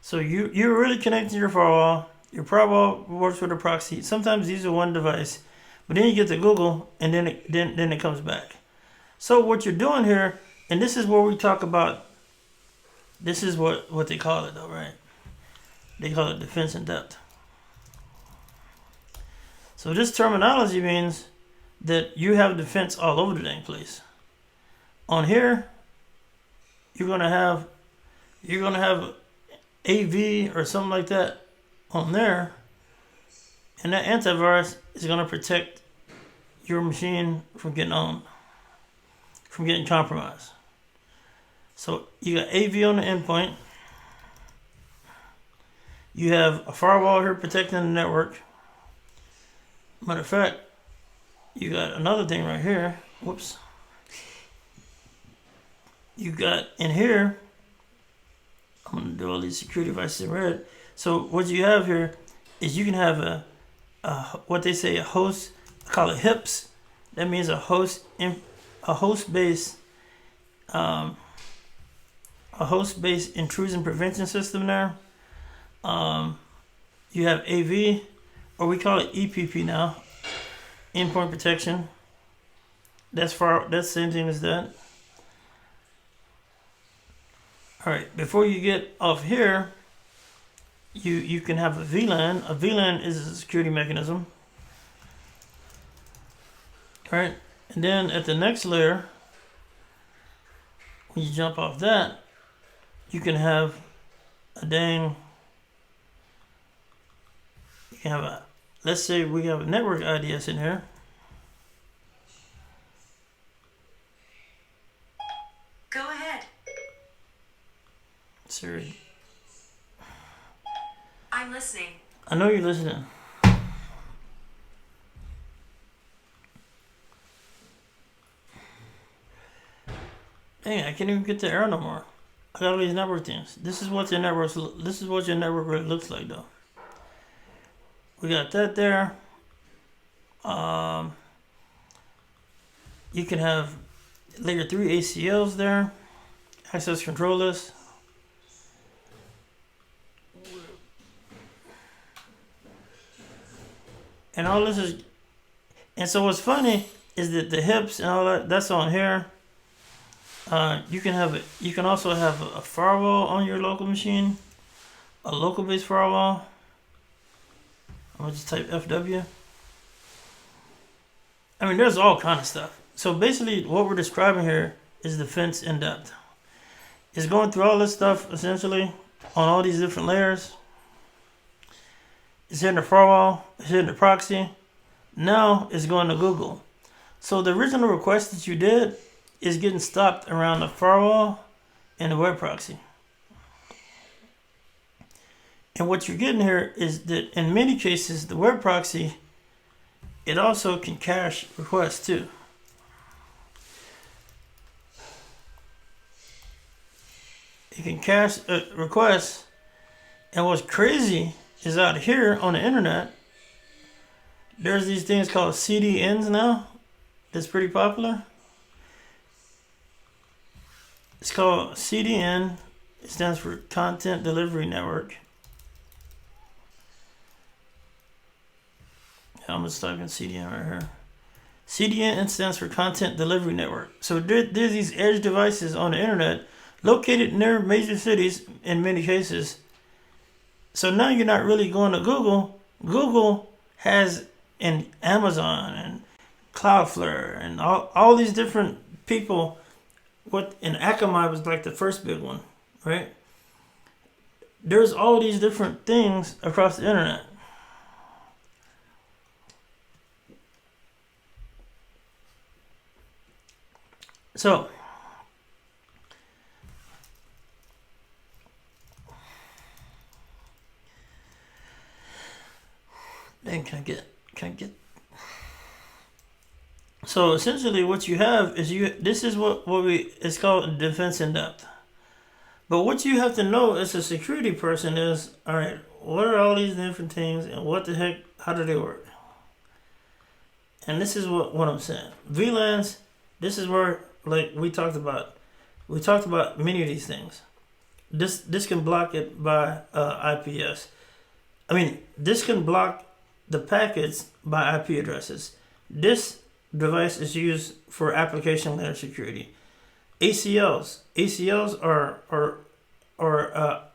Speaker 1: So you're really connected to your firewall. Your firewall works with a proxy. Sometimes these are one device. But then you get to Google, and then it comes back. So what you're doing here, and this is where we talk about, this is what they call it though, right? They call it defense in depth. So this terminology means that you have defense all over the dang place. On here, you're gonna have AV or something like that on there, and that antivirus is gonna protect your machine from getting owned, from getting compromised. So you got AV on the endpoint. You have a firewall here protecting the network. Matter of fact, you got another thing right here. Whoops. You got in here, I'm going to do all these security devices in red. So what you have here is you can have a what they say a host, I call it HIPS. That means a host-based intrusion prevention system there. You have AV, or we call it EPP now, endpoint protection. That's the same thing as that. All right, before you get off here, you can have a VLAN. A VLAN is a security mechanism. All right, and then at the next layer, when you jump off that, you can have let's say we have a network IDS in here.
Speaker 2: Go ahead.
Speaker 1: Siri.
Speaker 2: I'm listening.
Speaker 1: I know you're listening. Dang, I can't even get the error no more. I got all these network things. This is what your network really looks like though. We got that there. You can have layer 3 ACLs there. Access control list. And all this is, and so what's funny is that the HIPS and all that's on here. You can also have a firewall on your local machine, a local based firewall. I'm gonna just type FW. I mean, there's all kind of stuff. So basically, what we're describing here is defense in depth. It's going through all this stuff essentially on all these different layers. It's hitting the firewall, it's hitting the proxy. Now it's going to Google. So the original request that you did is getting stopped around the firewall and the web proxy. And what you're getting here is that in many cases, the web proxy, it also can cache requests too. It can cache requests. And what's crazy is out here on the internet, there's these things called CDNs now. That's pretty popular. It's called CDN. It stands for Content Delivery Network. I'm just typing CDN right here. CDN stands for Content Delivery Network. So there's these edge devices on the internet located near major cities in many cases. So now you're not really going to Google. Google has an Amazon and Cloudflare and all these different people. And Akamai was like the first big one, right? There's all these different things across the internet. So then can I get so essentially what you have is this is what it's called defense in depth. But what you have to know as a security person is, all right, what are all these different things and what the heck, how do they work? And this is what I'm saying. VLANs, this is where, like we talked about many of these things. This can block it by IPS. I mean, this can block the packets by IP addresses. This device is used for application layer security. ACLs are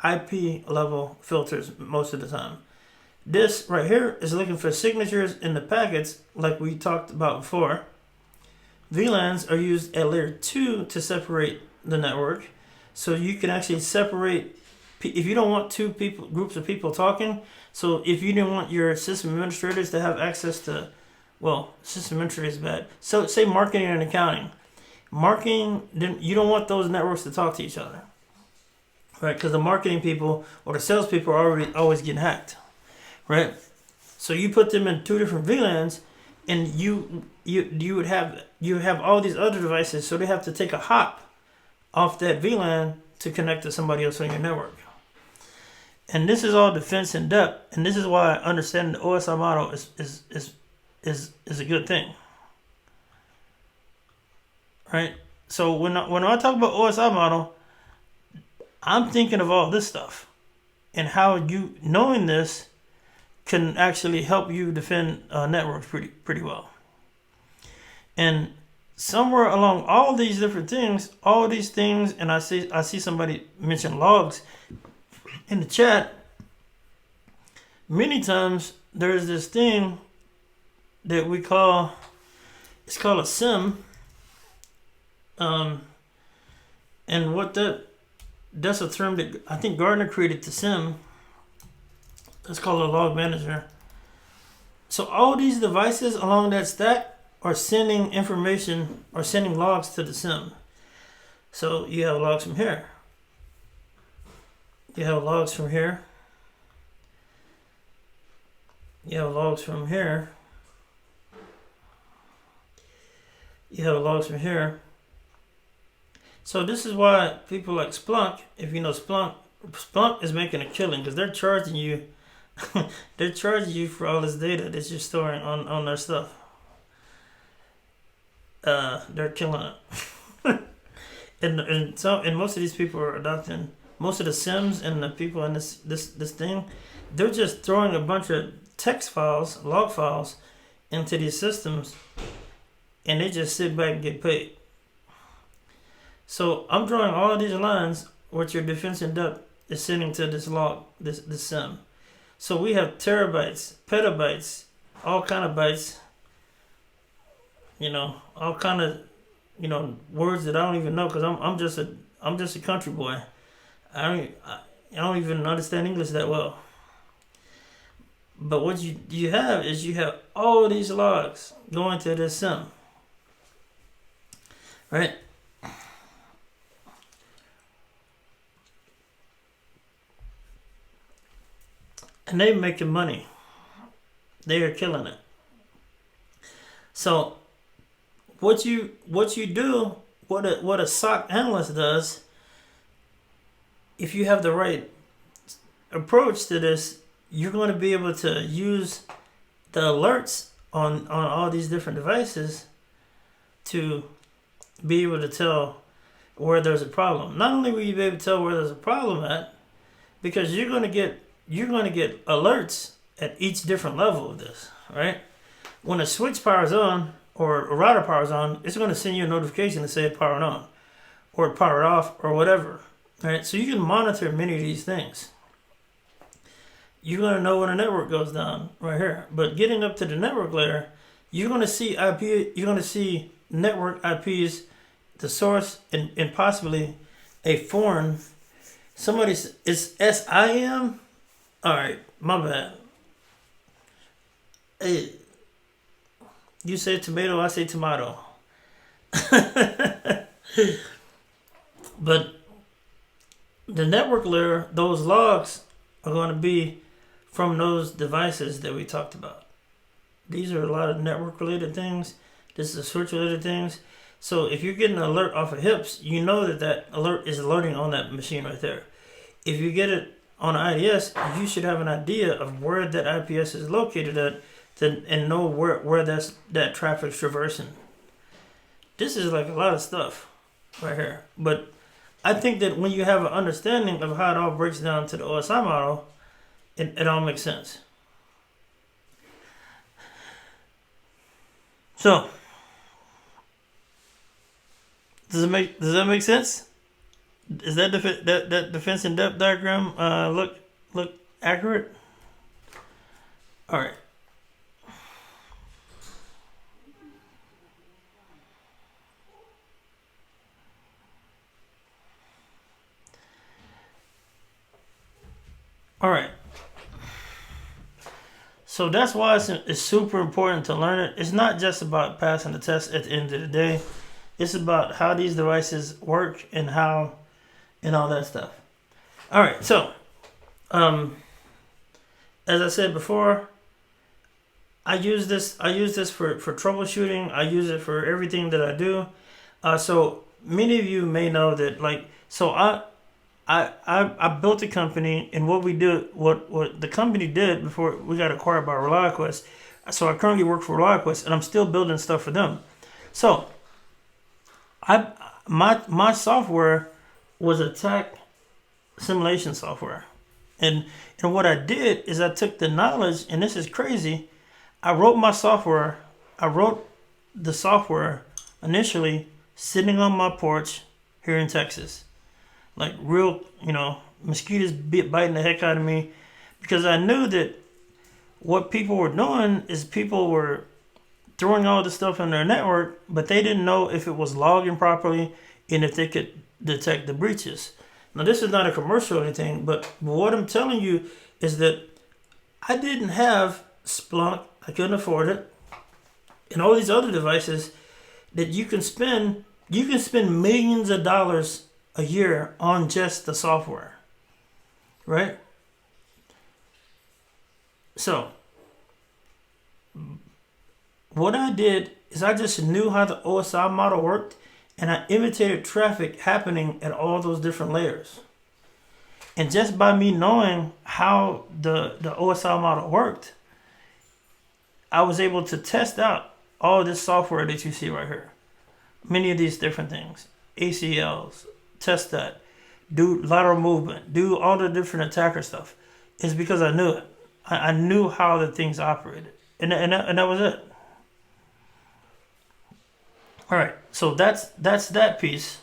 Speaker 1: IP level filters most of the time. This right here is looking for signatures in the packets, like we talked about before. VLANs are used at layer 2 to separate the network, so you can actually separate if you don't want groups of people talking. So if you didn't want your system administrators to have access to, well, system administrator is bad. So say marketing and accounting. You don't want those networks to talk to each other, right? Because the marketing people or the sales people are always getting hacked, right? So you put them in two different VLANs, and you would have all these other devices, so they have to take a hop off that VLAN to connect to somebody else on your network. And this is all defense in depth, and this is why understanding the OSI model is a good thing, right? So when I talk about OSI model, I'm thinking of all this stuff and how you knowing this can actually help you defend networks pretty well. And somewhere along all these different things, and I see somebody mention logs in the chat. Many times there's this thing that it's called a SIM. And what that's a term that I think Gardner created, the SIM. It's called a log manager. So all these devices along that stack are sending information or sending logs to the SIM. So you have logs from here. You have logs from here. You have logs from here. You have logs from here. So this is why people like Splunk, if you know Splunk is making a killing because they're charging you. They're charging you for all this data that you're storing on their stuff. They're killing it. and most of these people are adopting most of the SIMs and the people in this thing. They're just throwing a bunch of text files, log files, into these systems, and they just sit back and get paid. So I'm drawing all of these lines what your defense in depth is sending to this log, this SIM. So we have terabytes, petabytes, all kind of bytes, all kind of, words that I don't even know because I'm just a country boy. I don't even understand English that well. But what you have is you have all these logs going to this SIM, right? And they're making money. They are killing it. So what you do, what a SOC analyst does, if you have the right approach to this, you're going to be able to use the alerts on all these different devices to be able to tell, where there's a problem. Not only will you be able to tell where there's a problem at, because you're going to get alerts at each different level of this, right? When a switch powers on or a router powers on, it's going to send you a notification to say it powered on or it powered off or whatever, right? So you can monitor many of these things. You're going to know when a network goes down right here. But getting up to the network layer, you're going to see network IPs, the source, and possibly a foreign. It's SIM? Alright, my bad. Hey, you say tomato, I say tomato. But the network layer, those logs are going to be from those devices that we talked about. These are a lot of network related things. This is switch related things. So if you're getting an alert off of HIPS, you know that alert is alerting on that machine right there. If you get it on IDS, you should have an idea of where that IPS is located at and know where that traffic's traversing. This is like a lot of stuff right here. But I think that when you have an understanding of how it all breaks down to the OSI model, it all makes sense. So, does that make sense? Is that defense in depth diagram look accurate? All right. All right. So that's why it's super important to learn it. It's not just about passing the test at the end of the day. It's about how these devices work and all that stuff. All right. So, as I said before, I use this for troubleshooting. I use it for everything that I do. So many of you may know that, I built a company, and what the company did before we got acquired by ReliaQuest. So I currently work for ReliaQuest, and I'm still building stuff for them. So my software was attack simulation software, and what I did is I took the knowledge, and this is crazy. I wrote the software initially sitting on my porch here in Texas. Like real, mosquitoes biting the heck out of me, because I knew that what people were doing is people were throwing all the stuff in their network, but they didn't know if it was logging properly and if they could detect the breaches. Now, this is not a commercial or anything, but what I'm telling you is that I didn't have Splunk, I couldn't afford it, and all these other devices that you can spend millions of dollars a year on just the software, right? So what I did is I just knew how the OSI model worked, and I imitated traffic happening at all those different layers. And just by me knowing how the OSI model worked, I was able to test out all this software that you see right here. Many of these different things, ACLs, test that, do lateral movement, do all the different attacker stuff. It's because I knew it. I knew how the things operated, and that was it. All right, so that's that piece.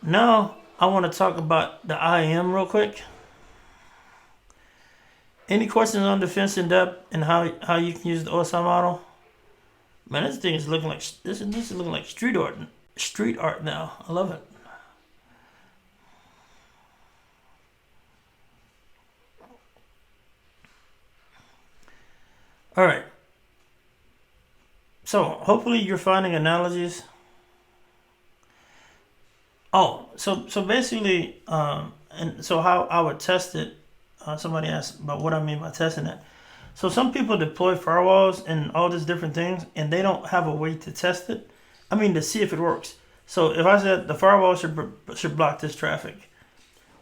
Speaker 1: Now I want to talk about the IAM real quick. Any questions on defense in depth and how you can use the OSI model? Man, this thing is looking like this is looking like street art now. I love it. All right. So hopefully you're finding analogies. Oh, so basically, and so how I would test it. Somebody asked about what I mean by testing it. So some people deploy firewalls and all these different things, and they don't have a way to test it. I mean, to see if it works. So if I said the firewall should block this traffic,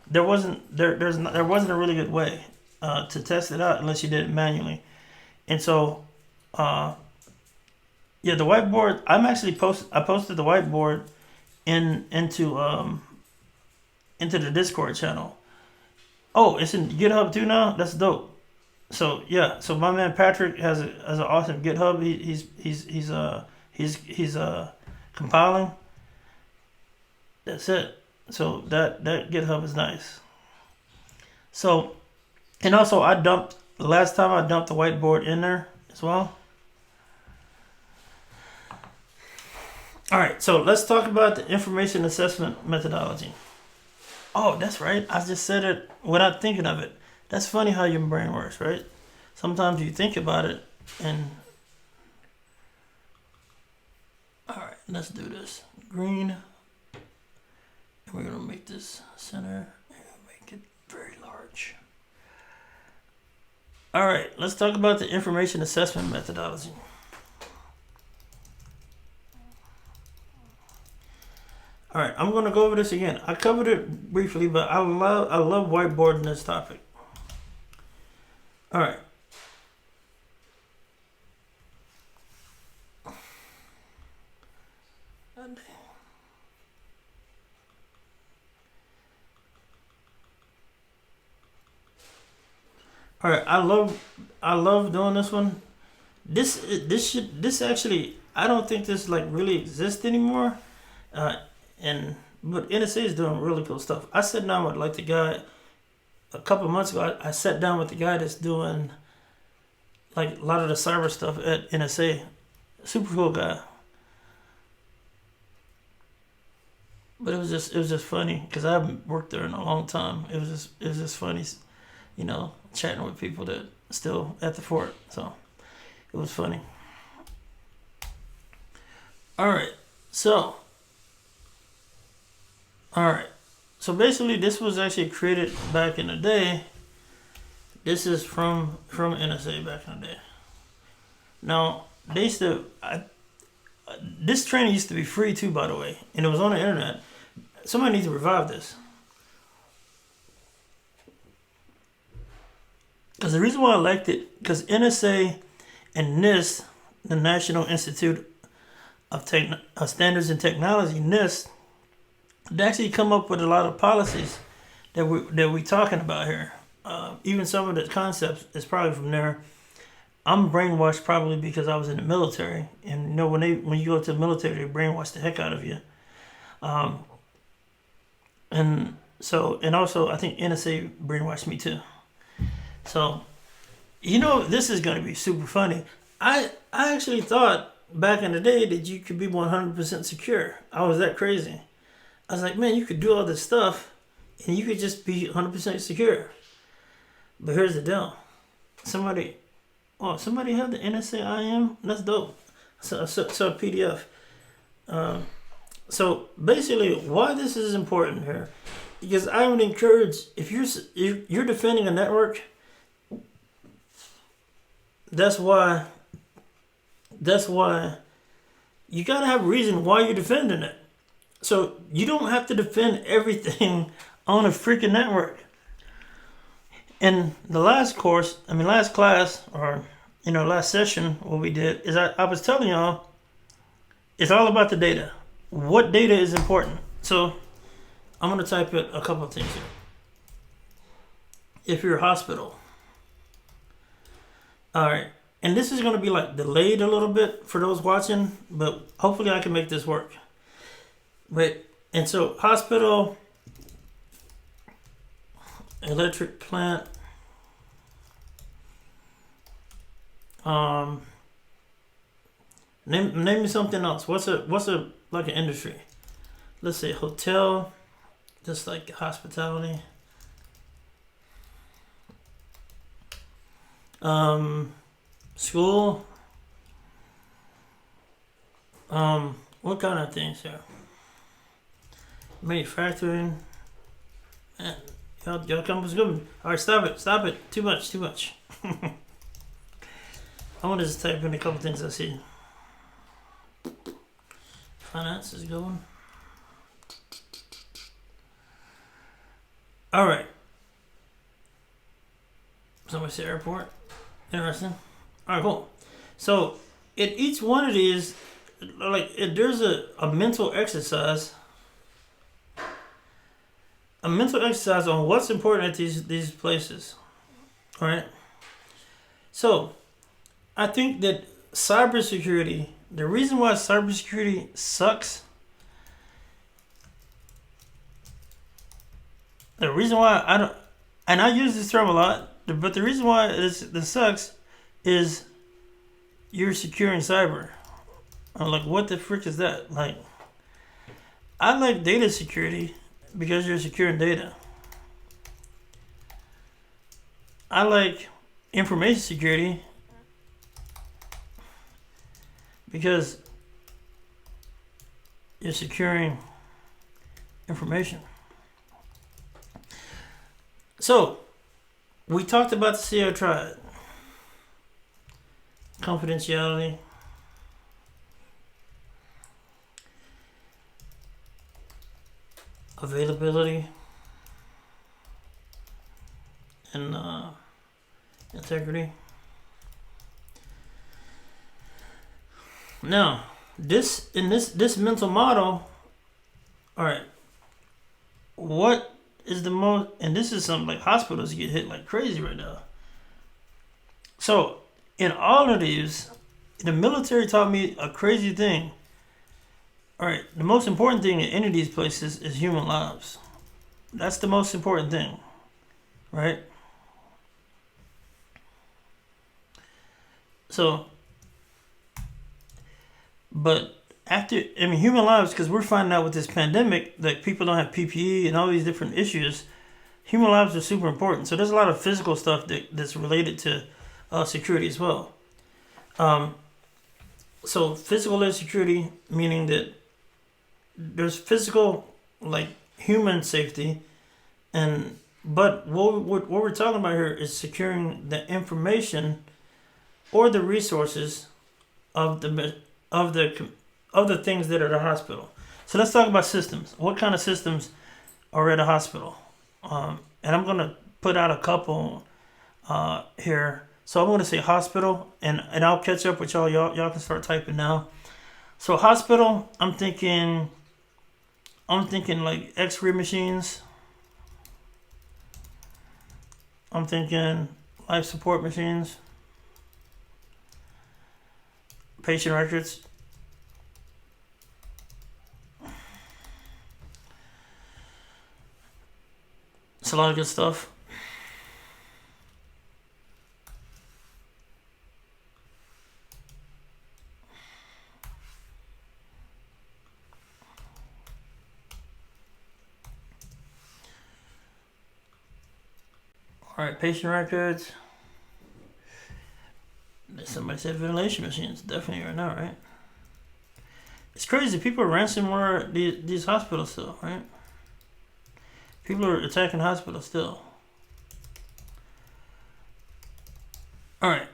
Speaker 1: there wasn't a really good way to test it out unless you did it manually. And so, the whiteboard. I posted the whiteboard into the Discord channel. Oh, it's in GitHub too now. That's dope. So yeah, so my man Patrick has an awesome GitHub. He's compiling. That's it. So that GitHub is nice. So, and also last time I dumped the whiteboard in there as well. All right, so let's talk about the information assessment methodology. Oh, that's right. I just said it without thinking of it. That's funny how your brain works, right? Sometimes you think about it and... All right, let's do this. Green. And we're going to make this center and make it very large. All right, let's talk about the information assessment methodology. All right, I'm going to go over this again. I covered it briefly, but I love whiteboarding this topic. All right. All right, I love doing this one. This actually, I don't think this like really exists anymore. But NSA is doing really cool stuff. I sat down with like the guy a couple of months ago. I sat down with the guy that's doing like a lot of the cyber stuff at NSA. Super cool guy. But it was just funny because I haven't worked there in a long time. It was just funny, you know, chatting with people that still at the fort. So it was funny. All right, so basically this was actually created back in the day. This is from NSA back in the day. Now they used to. This training used to be free too, by the way, and it was on the internet. Somebody needs to revive this. Because the reason why I liked it, because NSA and NIST, the National Institute of Standards and Technology, NIST, they actually come up with a lot of policies that we talking about here. Even some of the concepts is probably from there. I'm brainwashed probably because I was in the military, and you know when you go to the military, they brainwash the heck out of you. And also I think NSA brainwashed me too. So, you know, this is going to be super funny. I actually thought back in the day that you could be 100% secure. I was that crazy. I was like, man, you could do all this stuff and you could just be 100% secure. But here's the deal. Somebody have the NSA IM? That's dope. So a PDF. So basically, why this is important here, because I would encourage, if you're defending a network, that's why you gotta have a reason why you're defending it. So you don't have to defend everything on a freaking network. In the last class, or last session, what we did is I was telling y'all, it's all about the data. What data is important? So I'm gonna type in a couple of things here. If you're a hospital, all right, and this is gonna be like delayed a little bit for those watching, but hopefully I can make this work. And so hospital, electric plant, name me something else. What's a like an industry? Let's say hotel, just like hospitality. School. What kind of things here? Manufacturing. Man, y'all come with good. All right, stop it. Too much. I want to just type in a couple things I see. Finance is going. All right. Somebody say airport. Interesting. All right, cool. So, in each one of these, there's a mental exercise a mental exercise on what's important at these places. All right. So, I think that cybersecurity, the reason why cybersecurity sucks, the reason why I don't, and I use this term a lot, but the reason why this sucks is you're securing cyber. I'm like, what the frick is that? Like, I like data security because you're securing data. I like information security because you're securing information. So, we talked about the CO triad. Confidentiality. Availability. And integrity. Now, this mental model, all right, what is the most, and this is something like hospitals get hit like crazy right now. So, in all of these, the military taught me a crazy thing. All right, the most important thing in any of these places is human lives. That's the most important thing, right? So, but human lives, because we're finding out with this pandemic that people don't have PPE and all these different issues, human lives are super important. So there's a lot of physical stuff that's related to security as well. So physical insecurity, meaning that there's physical, like human safety, but what we're talking about here is securing the information or the resources of the things that are at the hospital. So let's talk about systems. What kind of systems are at a hospital? And I'm gonna put out a couple here. So I'm gonna say hospital, and I'll catch up with y'all. Y'all can start typing now. So hospital, I'm thinking like X-ray machines. I'm thinking life support machines, patient records. It's a lot of good stuff. All right, patient records. Somebody said ventilation machines. Definitely right now, right? It's crazy. People are ransomware these hospitals still, right? People are attacking hospitals still. All right.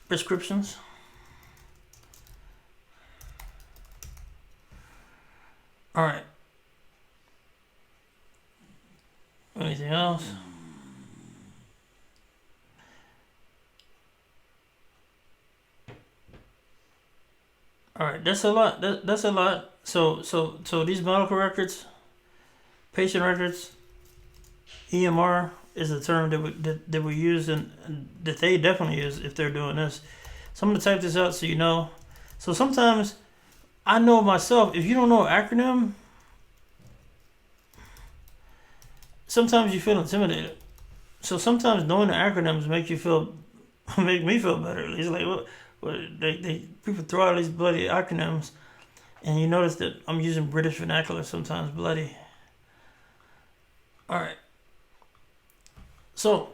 Speaker 1: Prescriptions. All right. Anything else? All right, that's a lot. That's a lot. So these medical records, patient records, EMR is a term that we use and that they definitely use if they're doing this. So I'm gonna type this out so you know. So sometimes I know myself. If you don't know an acronym, sometimes you feel intimidated. So sometimes knowing the acronyms make me feel better. At least like what they people throw out these bloody acronyms, and you notice that I'm using British vernacular sometimes. Bloody. All right. So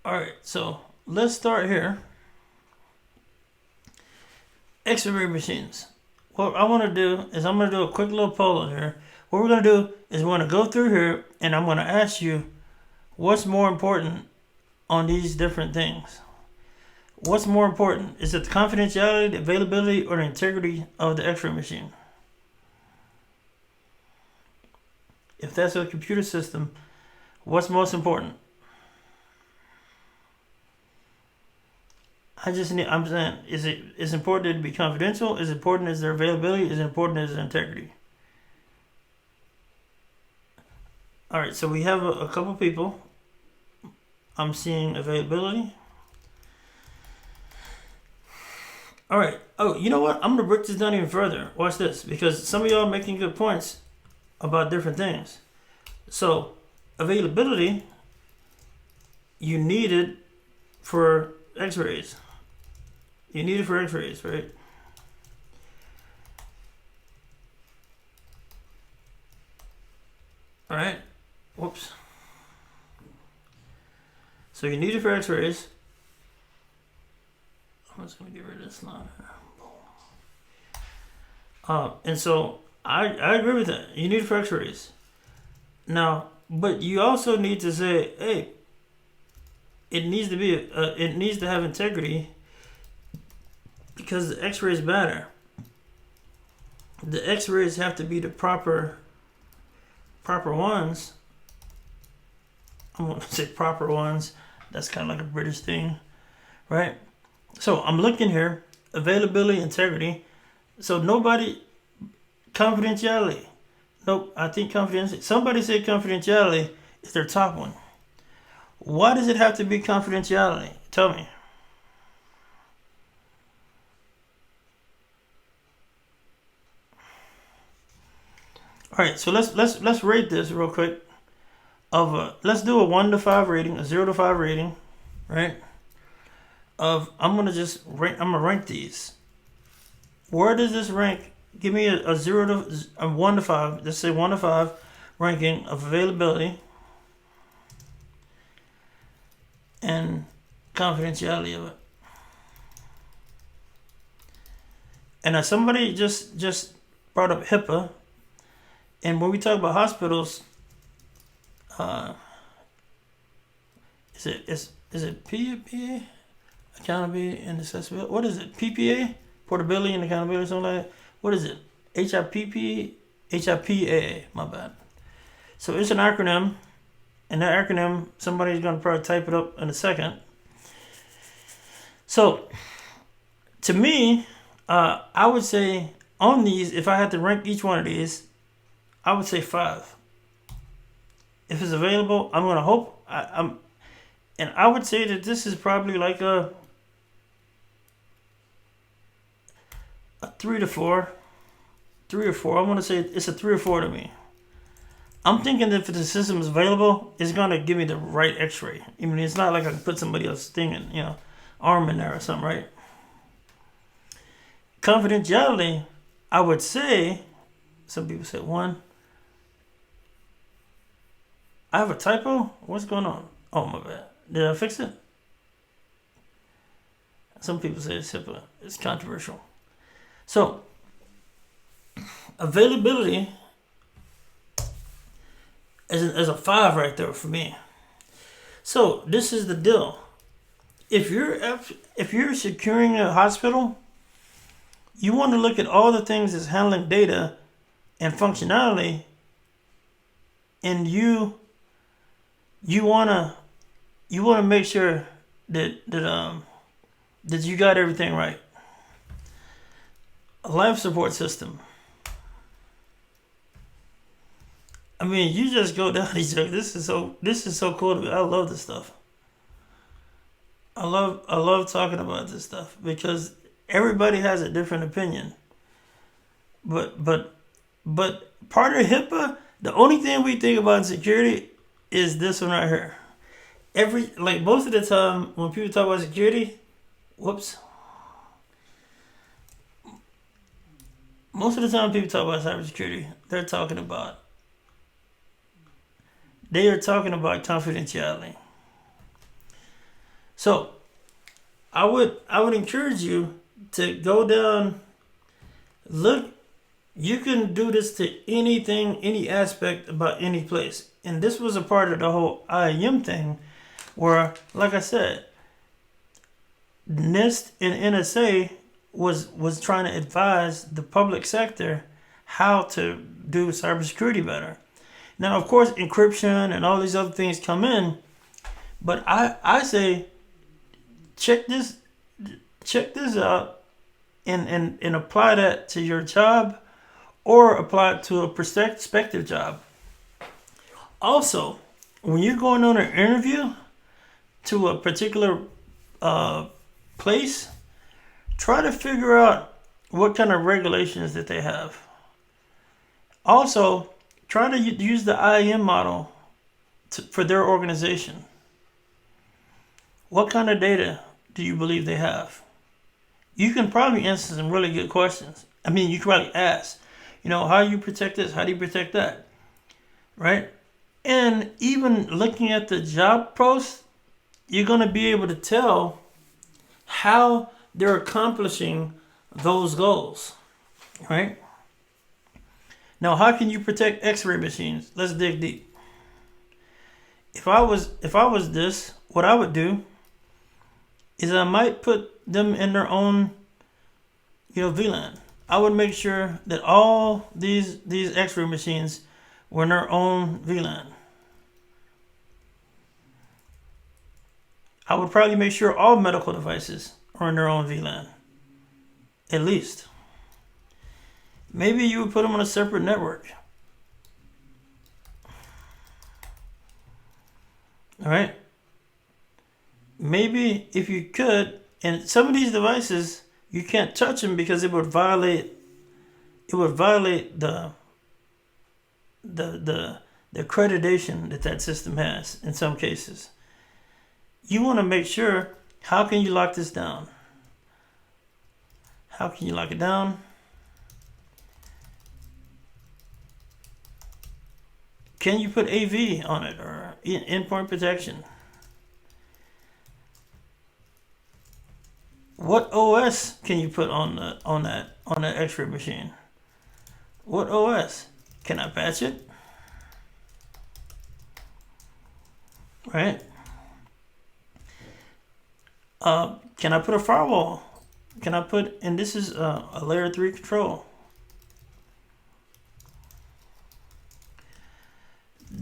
Speaker 1: all right. So let's start here. X-ray machines. What I want to do is I'm going to do a quick little poll in here. What we're going to do is we're going to go through here and I'm going to ask you what's more important on these different things. What's more important? Is it the confidentiality, the availability, or the integrity of the X-ray machine? If that's a computer system, what's most important? I'm saying, is important to be confidential? Is important as their availability? Is important as their integrity? All right, so we have a couple people. I'm seeing availability. All right. Oh, you know what? I'm gonna break this down even further. Watch this, because some of y'all are making good points about different things. So, availability, you need it for X-rays. You need it for X-rays, right? All right. Whoops. So you need it for X-rays. I'm just gonna get rid of this line here. And so I agree with that. You need it for X-rays. Now, but you also need to say, hey, it needs to be it needs to have integrity, because the X-rays matter. The X-rays have to be the proper ones. I'm gonna say proper ones. That's kind of like a British thing, right? So I'm looking here, availability, integrity. So nobody, confidentiality. Nope, I think confidentiality. Somebody said confidentiality is their top one. Why does it have to be confidentiality? Tell me. All right, so let's rate this real quick. Let's do a 1 to 5 rating, a 0 to 5 rating, right? I'm gonna rank these. Where does this rank? Give me a 0 to a 1 to 5. Let's say 1 to 5 ranking of availability and confidentiality of it. And now somebody just brought up HIPAA, and when we talk about hospitals, is it PPA? Accountability and accessibility. What is it? PPA? Portability and accountability or something like that? What is it? HIPAA, my bad. So it's an acronym, and that acronym, somebody's going to probably type it up in a second. So, to me, I would say on these, if I had to rank each one of these, I would say 5. If it's available, I'm going to hope, and I would say that this is probably like a 3 to 4. 3 or 4. I want to say it's a 3 or 4 to me. I'm thinking that if the system is available, it's going to give me the right x-ray. I mean, it's not like I can put somebody else's thing in, arm in there or something, right? Confidentiality, I would say, some people said 1. I have a typo? What's going on? Oh, my bad. Did I fix it? Some people say it's HIPAA. It's controversial. So, availability is a 5 right there for me. So, this is the deal. If you're securing a hospital, you want to look at all the things that's handling data and functionality, and you want to make sure that you got everything right. A life support system. I mean, you just go down each other. This is so cool to me. I love this stuff. I love talking about this stuff because everybody has a different opinion. But part of HIPAA, the only thing we think about in security is this one right here. Most of the time when people talk about security, most of the time people talk about cybersecurity, they are talking about confidentiality. So I would encourage you to go down, look. You can do this to anything, any aspect about any place. And this was a part of the whole IAM thing where, like I said, NIST and NSA was trying to advise the public sector how to do cybersecurity better. Now, of course, encryption and all these other things come in, but I say check this. check this out and apply that to your job or apply it to a prospective job. Also, when you're going on an interview to a particular place, try to figure out what kind of regulations that they have. Also, try to use the IAM model for their organization. What kind of data do you believe they have? You can probably answer some really good questions. I mean, you can probably ask, how do you protect this? How do you protect that? Right? And even looking at the job post, you're going to be able to tell how they're accomplishing those goals. Right? Now, how can you protect X-ray machines? Let's dig deep. If I was this, what I would do is I might put them in their own, VLAN. I would make sure that all these X-ray machines were in their own VLAN. I would probably make sure all medical devices are in their own VLAN. At least. Maybe you would put them on a separate network. All right. Maybe if you could, and some of these devices you can't touch them because it would violate the accreditation that system has in some cases. You want to make sure, how can you lock this down? How can you lock it down? Can you put AV on it or endpoint protection? What OS can you put on that X-ray machine? What OS? Can I patch it? Right? Can I put a firewall? Can I put, and this is a layer 3 control.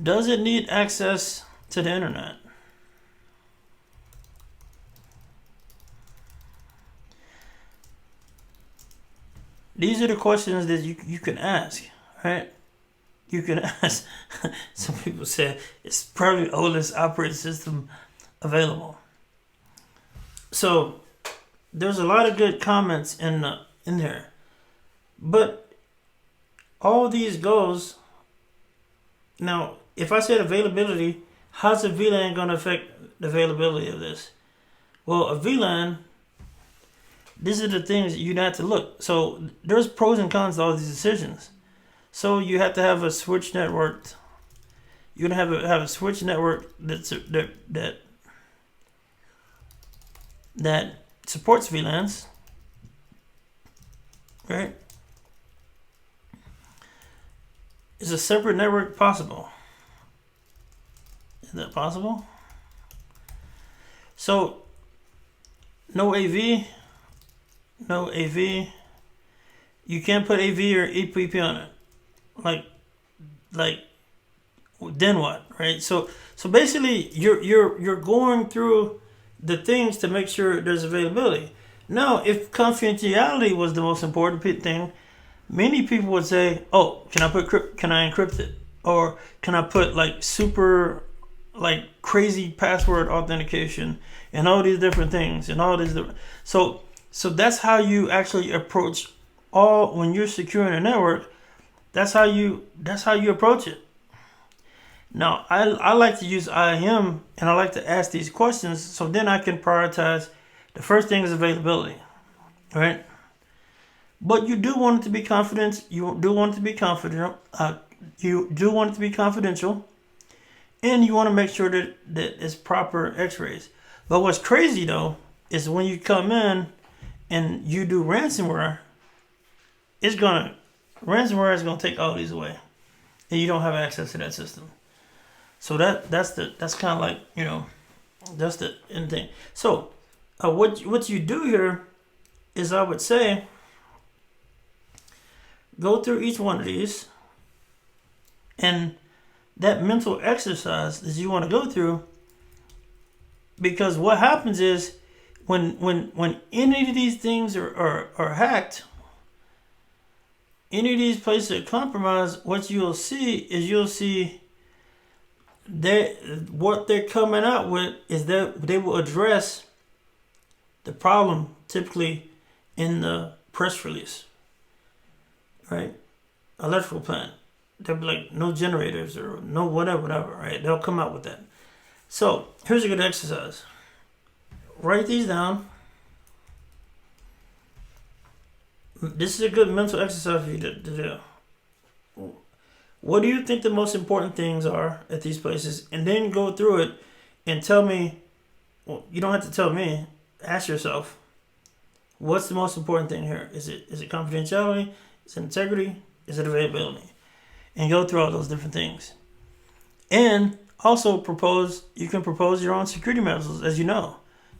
Speaker 1: Does it need access to the internet? These are the questions that you can ask, right? You can ask. Some people say it's probably the oldest operating system available. So there's a lot of good comments in there, but all these goes. Now, if I said availability, how's a VLAN going to affect the availability of this? Well, a VLAN, these are the things you'd have to look. So there's pros and cons to all these decisions. So you have to have a switch network. You're gonna have a switch network that supports VLANs, right? Is a separate network possible? Is that possible? So no AV. No AV. You can't put AV or EPP on it. Like, then what, right? So basically, you're going through the things to make sure there's availability. Now, if confidentiality was the most important thing, many people would say, "Oh, can I encrypt it, or can I put super crazy password authentication and all these different things and all these different." So that's how you actually approach when you're securing a network. That's how you approach it. Now, I like to use IAM and I like to ask these questions so then I can prioritize. The first thing is availability, right? But you do want it to be confident. You do want it to be confidential. You do want it to be confidential, and you want to make sure that it's proper X-rays. But what's crazy though is when you come in and you do ransomware, ransomware is gonna take all these away, and you don't have access to that system. So that's kind of like that's the end thing. So what you do here is, I would say, go through each one of these, and that mental exercise that you want to go through, because what happens is when any of these things are hacked, any of these places are compromised, what you'll see what they're coming out with is that they will address the problem typically in the press release, right? Electrical plant. They'll be like, no generators or no whatever, right? They'll come out with that. So here's a good exercise. Write these down. This is a good mental exercise for you to do. What do you think the most important things are at these places? And then go through it and tell me, well, you don't have to tell me, ask yourself, what's the most important thing here? Is it confidentiality? Is it integrity? Is it availability? And go through all those different things. And also you can propose your own security measures, as you know.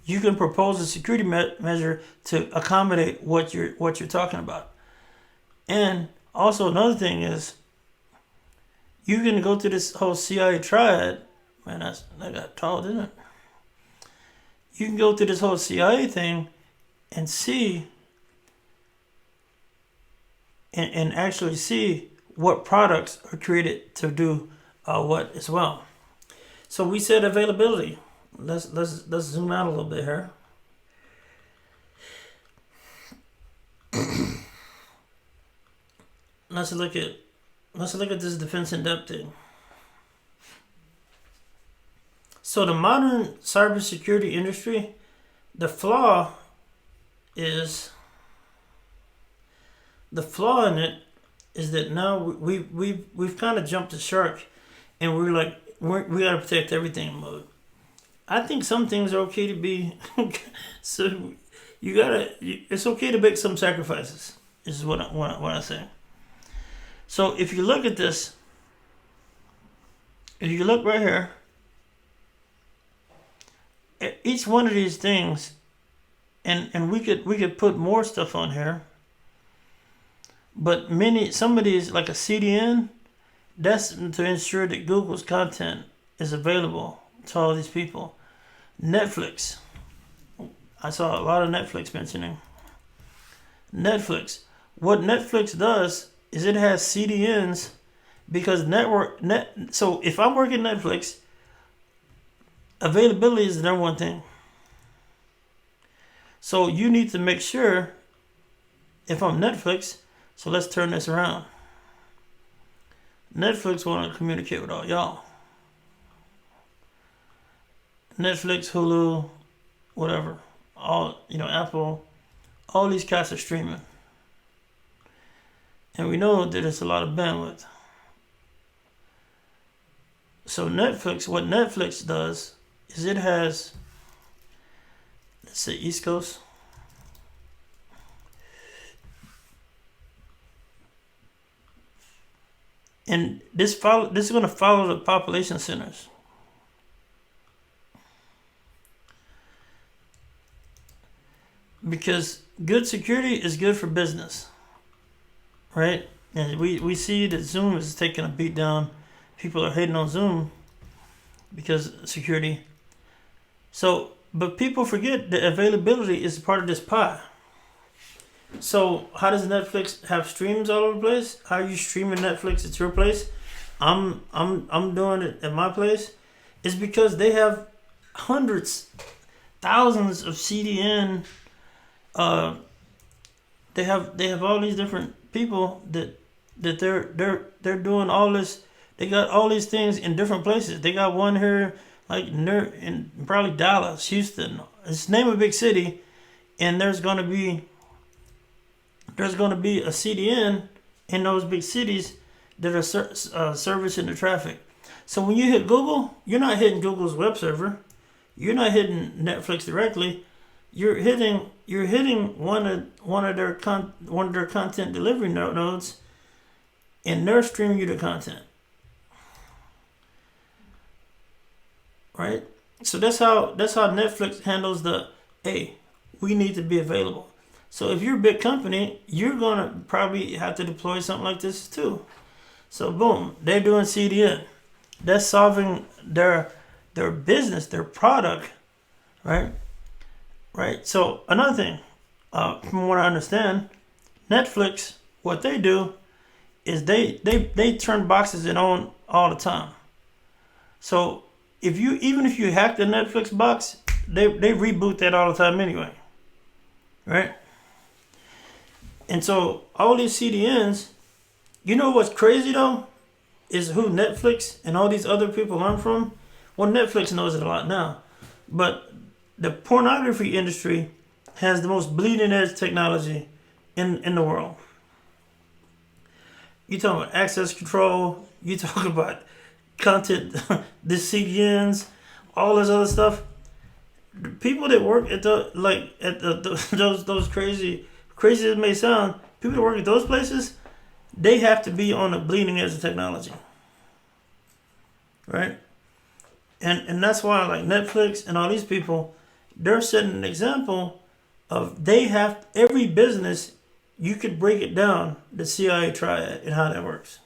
Speaker 1: You can propose a security measure to accommodate what you're talking about. And also another thing is, you can go through this whole CIA triad. Man, that got tall, didn't it? You can go through this whole CIA thing and see and actually see what products are created to do what as well. So we said availability. Let's zoom out a little bit here. Let's look at this defense in depth thing. So the modern cybersecurity industry, the flaw in it is that now we've kind of jumped the shark, and we gotta protect everything mode. I think some things are okay to be. So it's okay to make some sacrifices. Is what I say. So if you look at this, if you look right here, at each one of these things, and we could put more stuff on here, but some of these, like a CDN, that's to ensure that Google's content is available to all these people. Netflix, I saw a lot of Netflix mentioning. Netflix, what Netflix does is it has CDNs because so if I'm working Netflix, availability is the number one thing. So you need to make sure, if I'm Netflix, so let's turn this around. Netflix want to communicate with all y'all. Netflix, Hulu, whatever, Apple, all these cats are streaming. And we know that it's a lot of bandwidth. So what Netflix does is it has, let's say East Coast. And this is going to follow the population centers. Because good security is good for business. Right? And we see that Zoom is taking a beat down. People are hating on Zoom because of security. So, but people forget that availability is part of this pie. So, how does Netflix have streams all over the place? How are you streaming Netflix at your place? I'm doing it at my place. It's because they have hundreds, thousands of CDN. They have all these different people that they're doing all this. They got all these things in different places. They got one here, like in probably Dallas, Houston. It's name a big city, and there's gonna be a CDN in those big cities that are servicing the traffic. So when you hit Google, you're not hitting Google's web server. You're not hitting Netflix directly. You're hitting one of their content delivery nodes, and they're streaming you the content. Right? So that's how Netflix handles we need to be available. So if you're a big company, you're gonna probably have to deploy something like this too. So boom, they're doing CDN. That's solving their business, their product, right? right? So another thing, from what I understand, Netflix, what they do is they turn boxes in on all the time. So even if you hack the Netflix box, they reboot that all the time anyway, right? And so all these CDNs, you know what's crazy though, is who Netflix and all these other people learn from. Well, Netflix knows it a lot now, but the pornography industry has the most bleeding edge technology in the world. You talk about access control. You talk about content, the CDNs, all this other stuff. The people that work at those crazy as it may sound, people that work at those places, they have to be on the bleeding edge of technology, right? And that's why like Netflix and all these people, they're setting an example of they have every business. You could break it down, the CIA triad and how that works.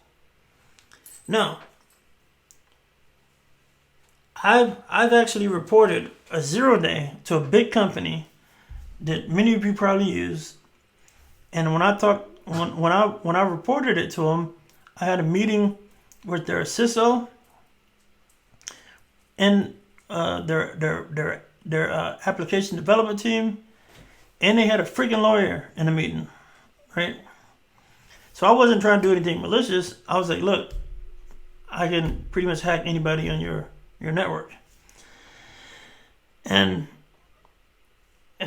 Speaker 1: Now, I've actually reported a 0 day to a big company that many of you probably use, and when I reported it to them, I had a meeting with their CISO and their application development team, and they had a freaking lawyer in the meeting, right? So I wasn't trying to do anything malicious. I was like, look, I can pretty much hack anybody on your network. And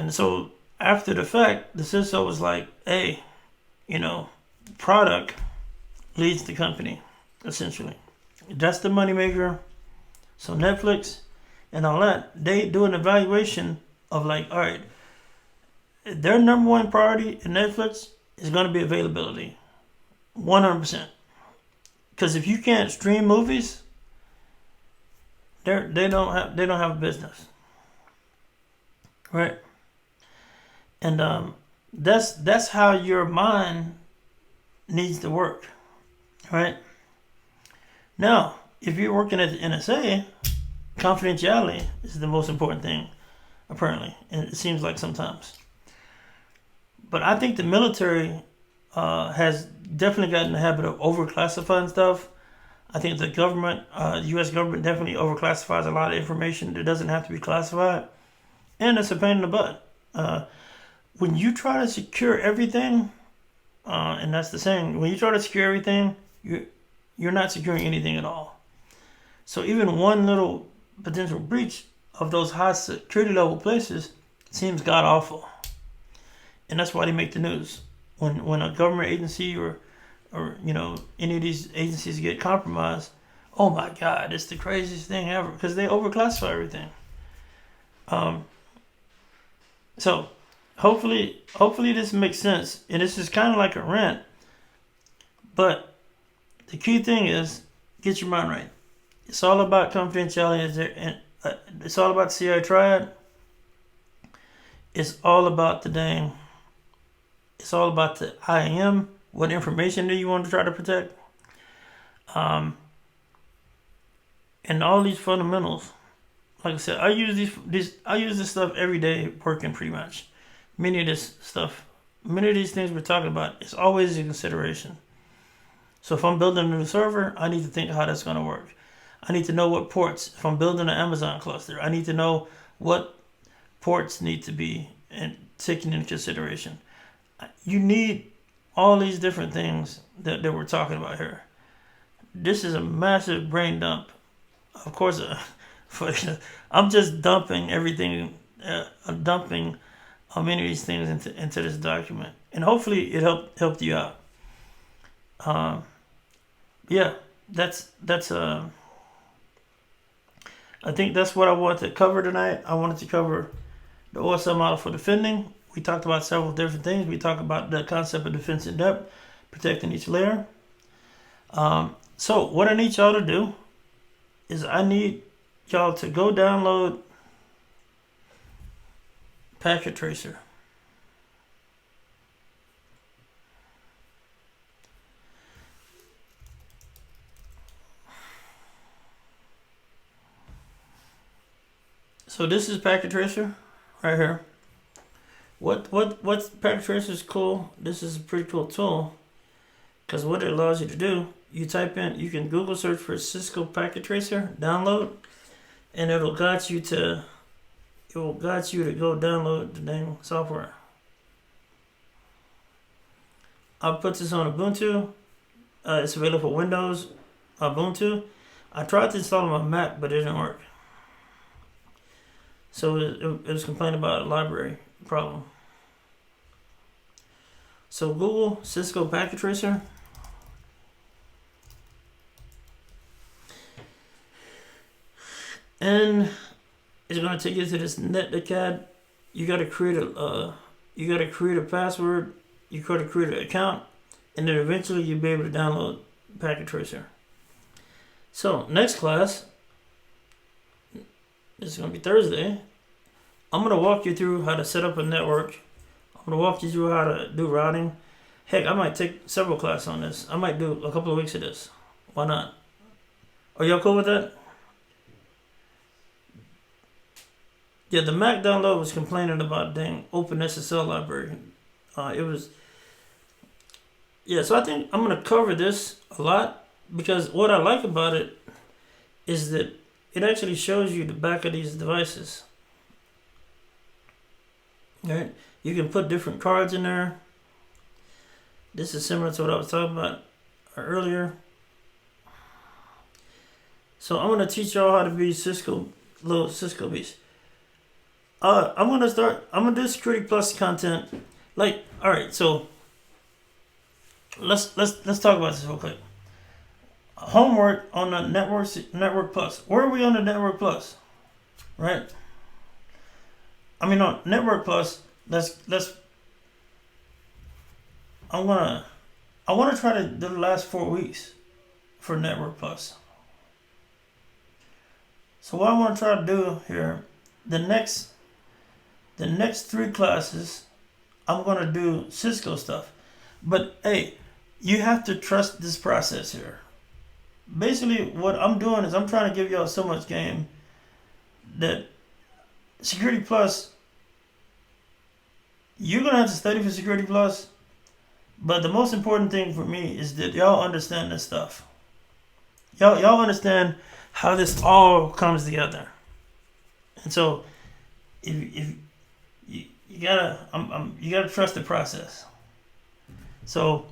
Speaker 1: so after the fact, the CISO was like, hey, product leads the company, essentially. That's the moneymaker. So Netflix and all that, they do an evaluation of like, all right, their number one priority in Netflix is going to be availability, 100%. Because if you can't stream movies, they don't have a business, right? And that's how your mind needs to work, right? Now, if you're working at the NSA, confidentiality is the most important thing, apparently, and it seems like sometimes. But I think the military has definitely gotten in the habit of overclassifying stuff. I think the government, the U.S. government, definitely overclassifies a lot of information that doesn't have to be classified, and it's a pain in the butt. When you try to secure everything, and that's the saying, when you try to secure everything, you're not securing anything at all. So even one little potential breach of those high security level places seems god awful, and that's why they make the news. When a government agency or any of these agencies get compromised, oh my God, it's the craziest thing ever because they overclassify everything. So hopefully this makes sense, and this is kind of like a rant, but the key thing is get your mind right. It's all about confidentiality, and it's all about the CIA triad. It's all about it's all about the IAM. What information do you want to try to protect? And all these fundamentals. Like I said, I use this stuff every day working pretty much. Many of these things we're talking about, it's always a consideration. So if I'm building a new server, I need to think how that's going to work. I need to know what ports. If I'm building an Amazon cluster, I need to know what ports need to be taken into consideration. You need all these different things that we're talking about here. This is a massive brain dump. Of course, I'm just dumping everything. I'm dumping many of these things into this document, and hopefully it helped you out. Yeah, that's. I think that's what I wanted to cover tonight. I wanted to cover the OSL model for defending. We talked about several different things. We talked about the concept of defense in depth, protecting each layer. So what I need y'all to do is I need y'all to go download Packet Tracer. So this is Packet Tracer right here. What Packet Tracer is cool. This is a pretty cool tool because what it allows you to do, you can Google search for Cisco Packet Tracer, download, and it will guide you to go download the dang software. I'll put this on Ubuntu. It's available for Windows, Ubuntu. I tried to install it on my Mac, but it didn't work. So it was complaining about a library problem. So Google Cisco Packet Tracer. And it's gonna take you to this netacad. You gotta create a password. You gotta create an account, and then eventually you'll be able to download Packet Tracer. So next class, this is gonna be Thursday. I'm gonna walk you through how to set up a network. I'm gonna walk you through how to do routing. Heck, I might take several classes on this. I might do a couple of weeks of this. Why not? Are y'all cool with that? Yeah, the Mac download was complaining about dang OpenSSL library. So I think I'm gonna cover this a lot because what I like about it is that it actually shows you the back of these devices. Right? You can put different cards in there. This is similar to what I was talking about earlier. So I'm gonna teach y'all how to be little Cisco beast. I'm gonna do Security Plus content. Like, all right, so let's talk about this real quick. Homework on the Network Plus. Where are we on the Network Plus? Right? I mean, on Network Plus, I wanna try to do the last 4 weeks for Network Plus. So what I want to try to do here, the next 3 classes, I'm gonna do Cisco stuff. But hey, you have to trust this process here. Basically, what I'm doing is I'm trying to give y'all so much game that Security Plus, you're gonna have to study for Security Plus. But the most important thing for me is that y'all understand this stuff. Y'all understand how this all comes together. And so, if you gotta trust the process. So,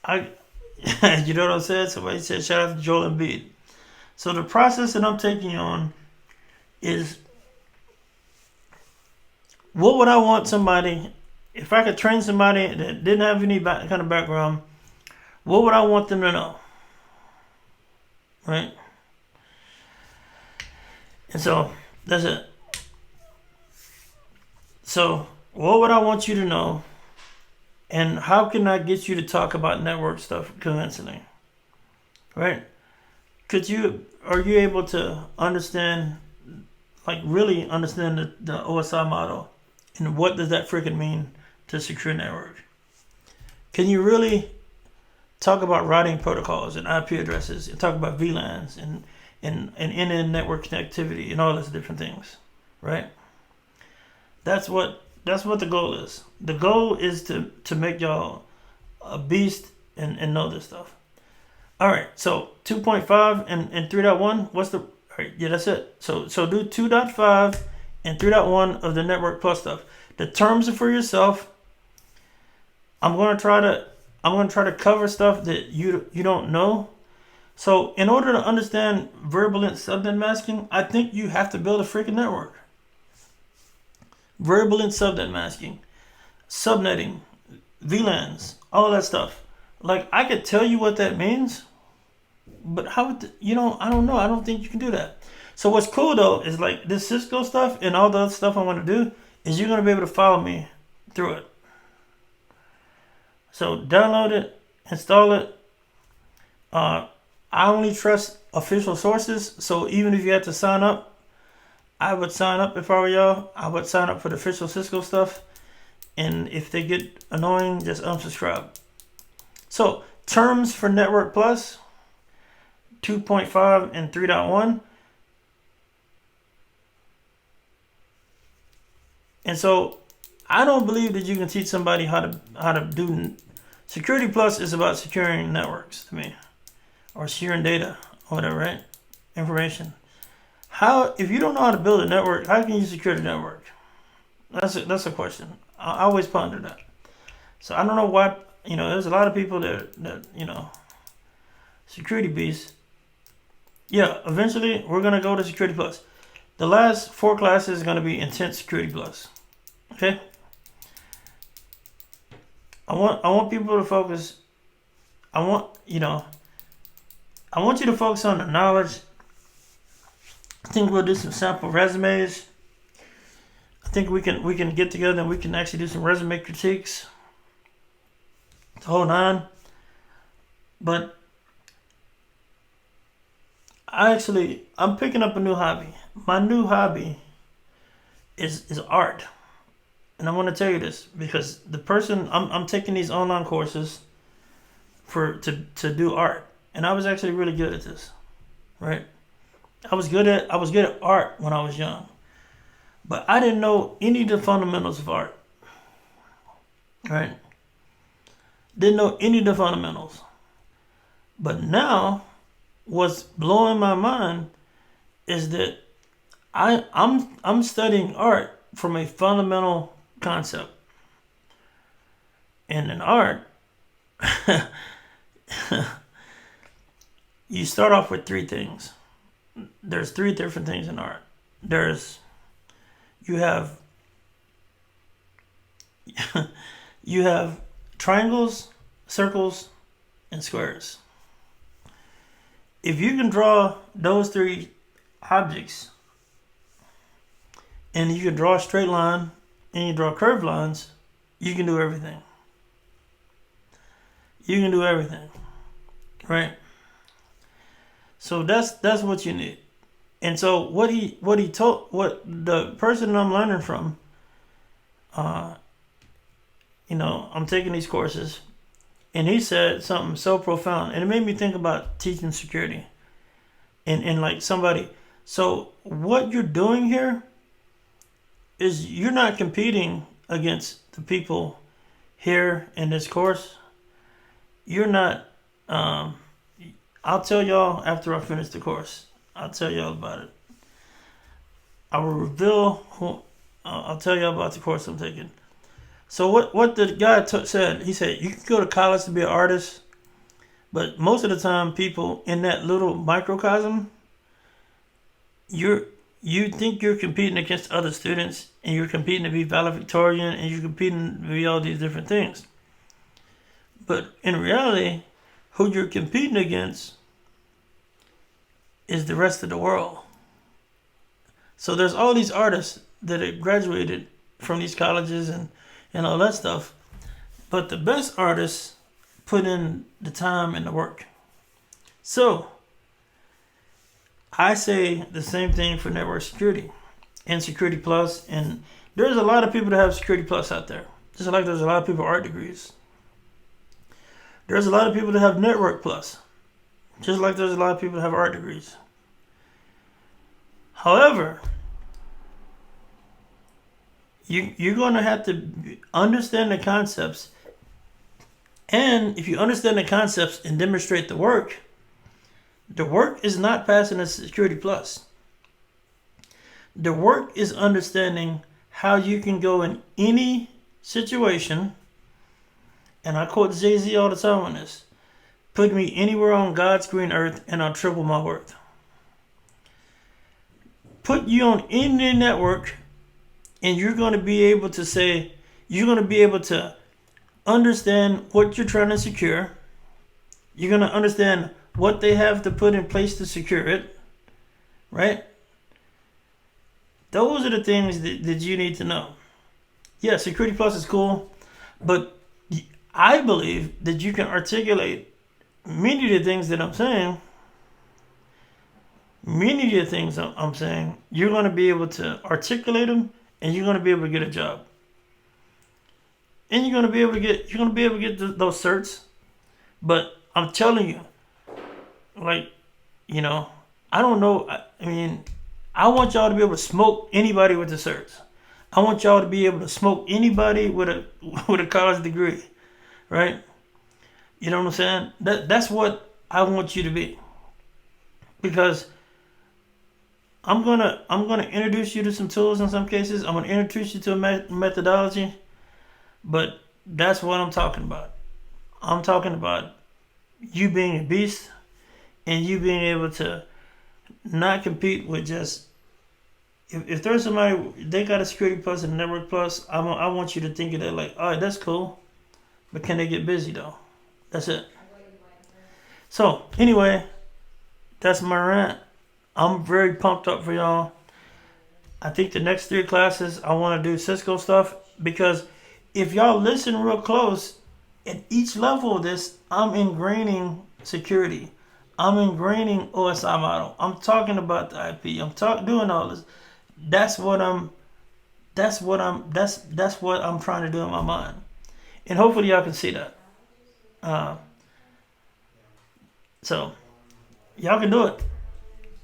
Speaker 1: you know what I said? Somebody said, shout out to Joel Embiid. So the process that I'm taking on is, what would I want somebody, if I could train somebody that didn't have any kind of background, what would I want them to know? Right? And so, that's it. So, what would I want you to know? And how can I get you to talk about network stuff convincingly? Right? Are you able to understand, like really understand the OSI model? And what does that freaking mean to secure network? Can you really talk about routing protocols and IP addresses and talk about VLANs and end-to-end network connectivity and all those different things? Right? That's what the goal is. The goal is to make y'all a beast and know this stuff. All right, so 2.5 and 3.1, what's the... All right, yeah, that's it. So do 2.5 and 3.1 of the Network Plus stuff. The terms are for yourself. I'm going to try to cover stuff that you don't know. So in order to understand variable subnet masking, I think you have to build a freaking network. Variable subnet masking, subnetting, VLANs, all that stuff. Like, I could tell you what that means, but I don't know. I don't think you can do that. So what's cool though is like this Cisco stuff and all the other stuff I want to do is you're going to be able to follow me through it. So download it, install it. I only trust official sources. So even if you have to sign up, I would sign up if I were y'all. I would sign up for the official Cisco stuff. And if they get annoying, just unsubscribe. So, terms for Network Plus, 2.5 and 3.1. And so I don't believe that you can teach somebody how to do. Security Plus is about securing networks to me, or securing data, or whatever, right? Information. How, if you don't know how to build a network, how can you secure the network? That's a question. I always ponder that. So I don't know why, there's a lot of people that security beasts. Yeah, eventually we're gonna go to Security Plus. The last 4 classes are gonna be Intense Security Plus. Okay. I want people to focus. I want you to focus on the knowledge. I think we'll do some sample resumes. I think we can get together and we can actually do some resume critiques. The whole 9. But I'm picking up a new hobby. My new hobby is art. And I want to tell you this because the person I'm taking these online courses to do art, and I was actually really good at this, right? I was good at art when I was young, but I didn't know any of the fundamentals of art, right? Didn't know any of the fundamentals, but now, what's blowing my mind is that I'm studying art from a fundamental concept. And in art, you start off with 3 things. There's 3 different things in art. You have triangles, circles, and squares. If you can draw those 3 objects, and you can draw a straight line, and you draw curved lines, you can do everything. You can do everything, right? So that's what you need. And so what the person I'm learning from, I'm taking these courses, and he said something so profound, and it made me think about teaching security, and like somebody. So what you're doing here is you're not competing against the people here in this course. You're not. I'll tell y'all after I finish the course. I'll tell y'all about it. I will reveal who. I'll tell y'all about the course I'm taking. So what the guy said, he said, you can go to college to be an artist, but most of the time people in that little microcosm, you think you're competing against other students, and you're competing to be valedictorian, and you're competing to be all these different things. But in reality, who you're competing against is the rest of the world. So there's all these artists that have graduated from these colleges and all that stuff. But the best artists put in the time and the work. So I say the same thing for network security and Security Plus. And there's a lot of people that have Security Plus out there. Just like there's a lot of people with art degrees. There's a lot of people that have Network Plus. Just like there's a lot of people that have art degrees. However, you're going to have to understand the concepts. And if you understand the concepts and demonstrate the work is not passing a Security Plus. The work is understanding how you can go in any situation, and I quote Jay-Z all the time on this, put me anywhere on God's green earth and I'll triple my worth. Put you on any network and you're going to be able to understand what you're trying to secure. You're going to understand what they have to put in place to secure it, right? Those are the things that you need to know. Yeah, Security Plus is cool, but I believe that you can articulate many of the things that I'm saying. Many of the things I'm saying, you're going to be able to articulate them, and you're going to be able to get a job. And you're going to be able to get those certs. But I'm telling you, I don't know. I mean, I want y'all to be able to smoke anybody with the certs. I want y'all to be able to smoke anybody with a with a college degree, right? You know what I'm saying? That's what I want you to be, because I'm gonna introduce you to some tools in some cases. I'm gonna introduce you to a methodology, but that's what I'm talking about. I'm talking about you being a beast and you being able to not compete with just if there's somebody they got a security plus and a network plus. I want you to think of that like, all right, that's cool, but can they get busy though? That's it. So anyway, that's my rant. I'm very pumped up for y'all. I think the next 3 classes I want to do Cisco stuff, because if y'all listen real close, at each level of this, I'm ingraining security. I'm ingraining OSI model. I'm talking about the IP. Doing all this. That's what I'm trying to do in my mind. And hopefully y'all can see that. So y'all can do it.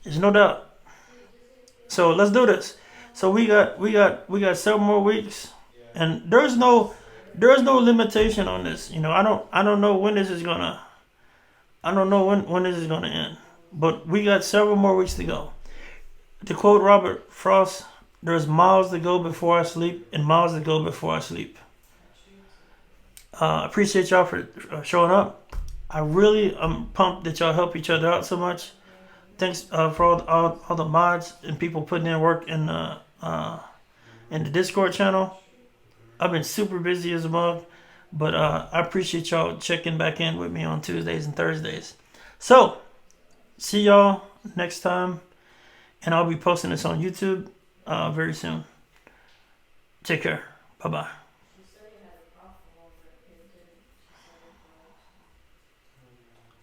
Speaker 1: There's no doubt. So let's do this. So we got several more weeks, and there's no limitation on this. You know, I don't know when this is gonna when this is gonna end. But we got several more weeks to go. To quote Robert Frost, there's miles to go before I sleep and miles to go before I sleep. I appreciate y'all for showing up. I really am pumped that y'all help each other out so much. Thanks for all the mods and people putting in work in the Discord channel. I've been super busy as a mug, but I appreciate y'all checking back in with me on Tuesdays and Thursdays. So, see y'all next time, and I'll be posting this on YouTube very soon. Take care. Bye-bye.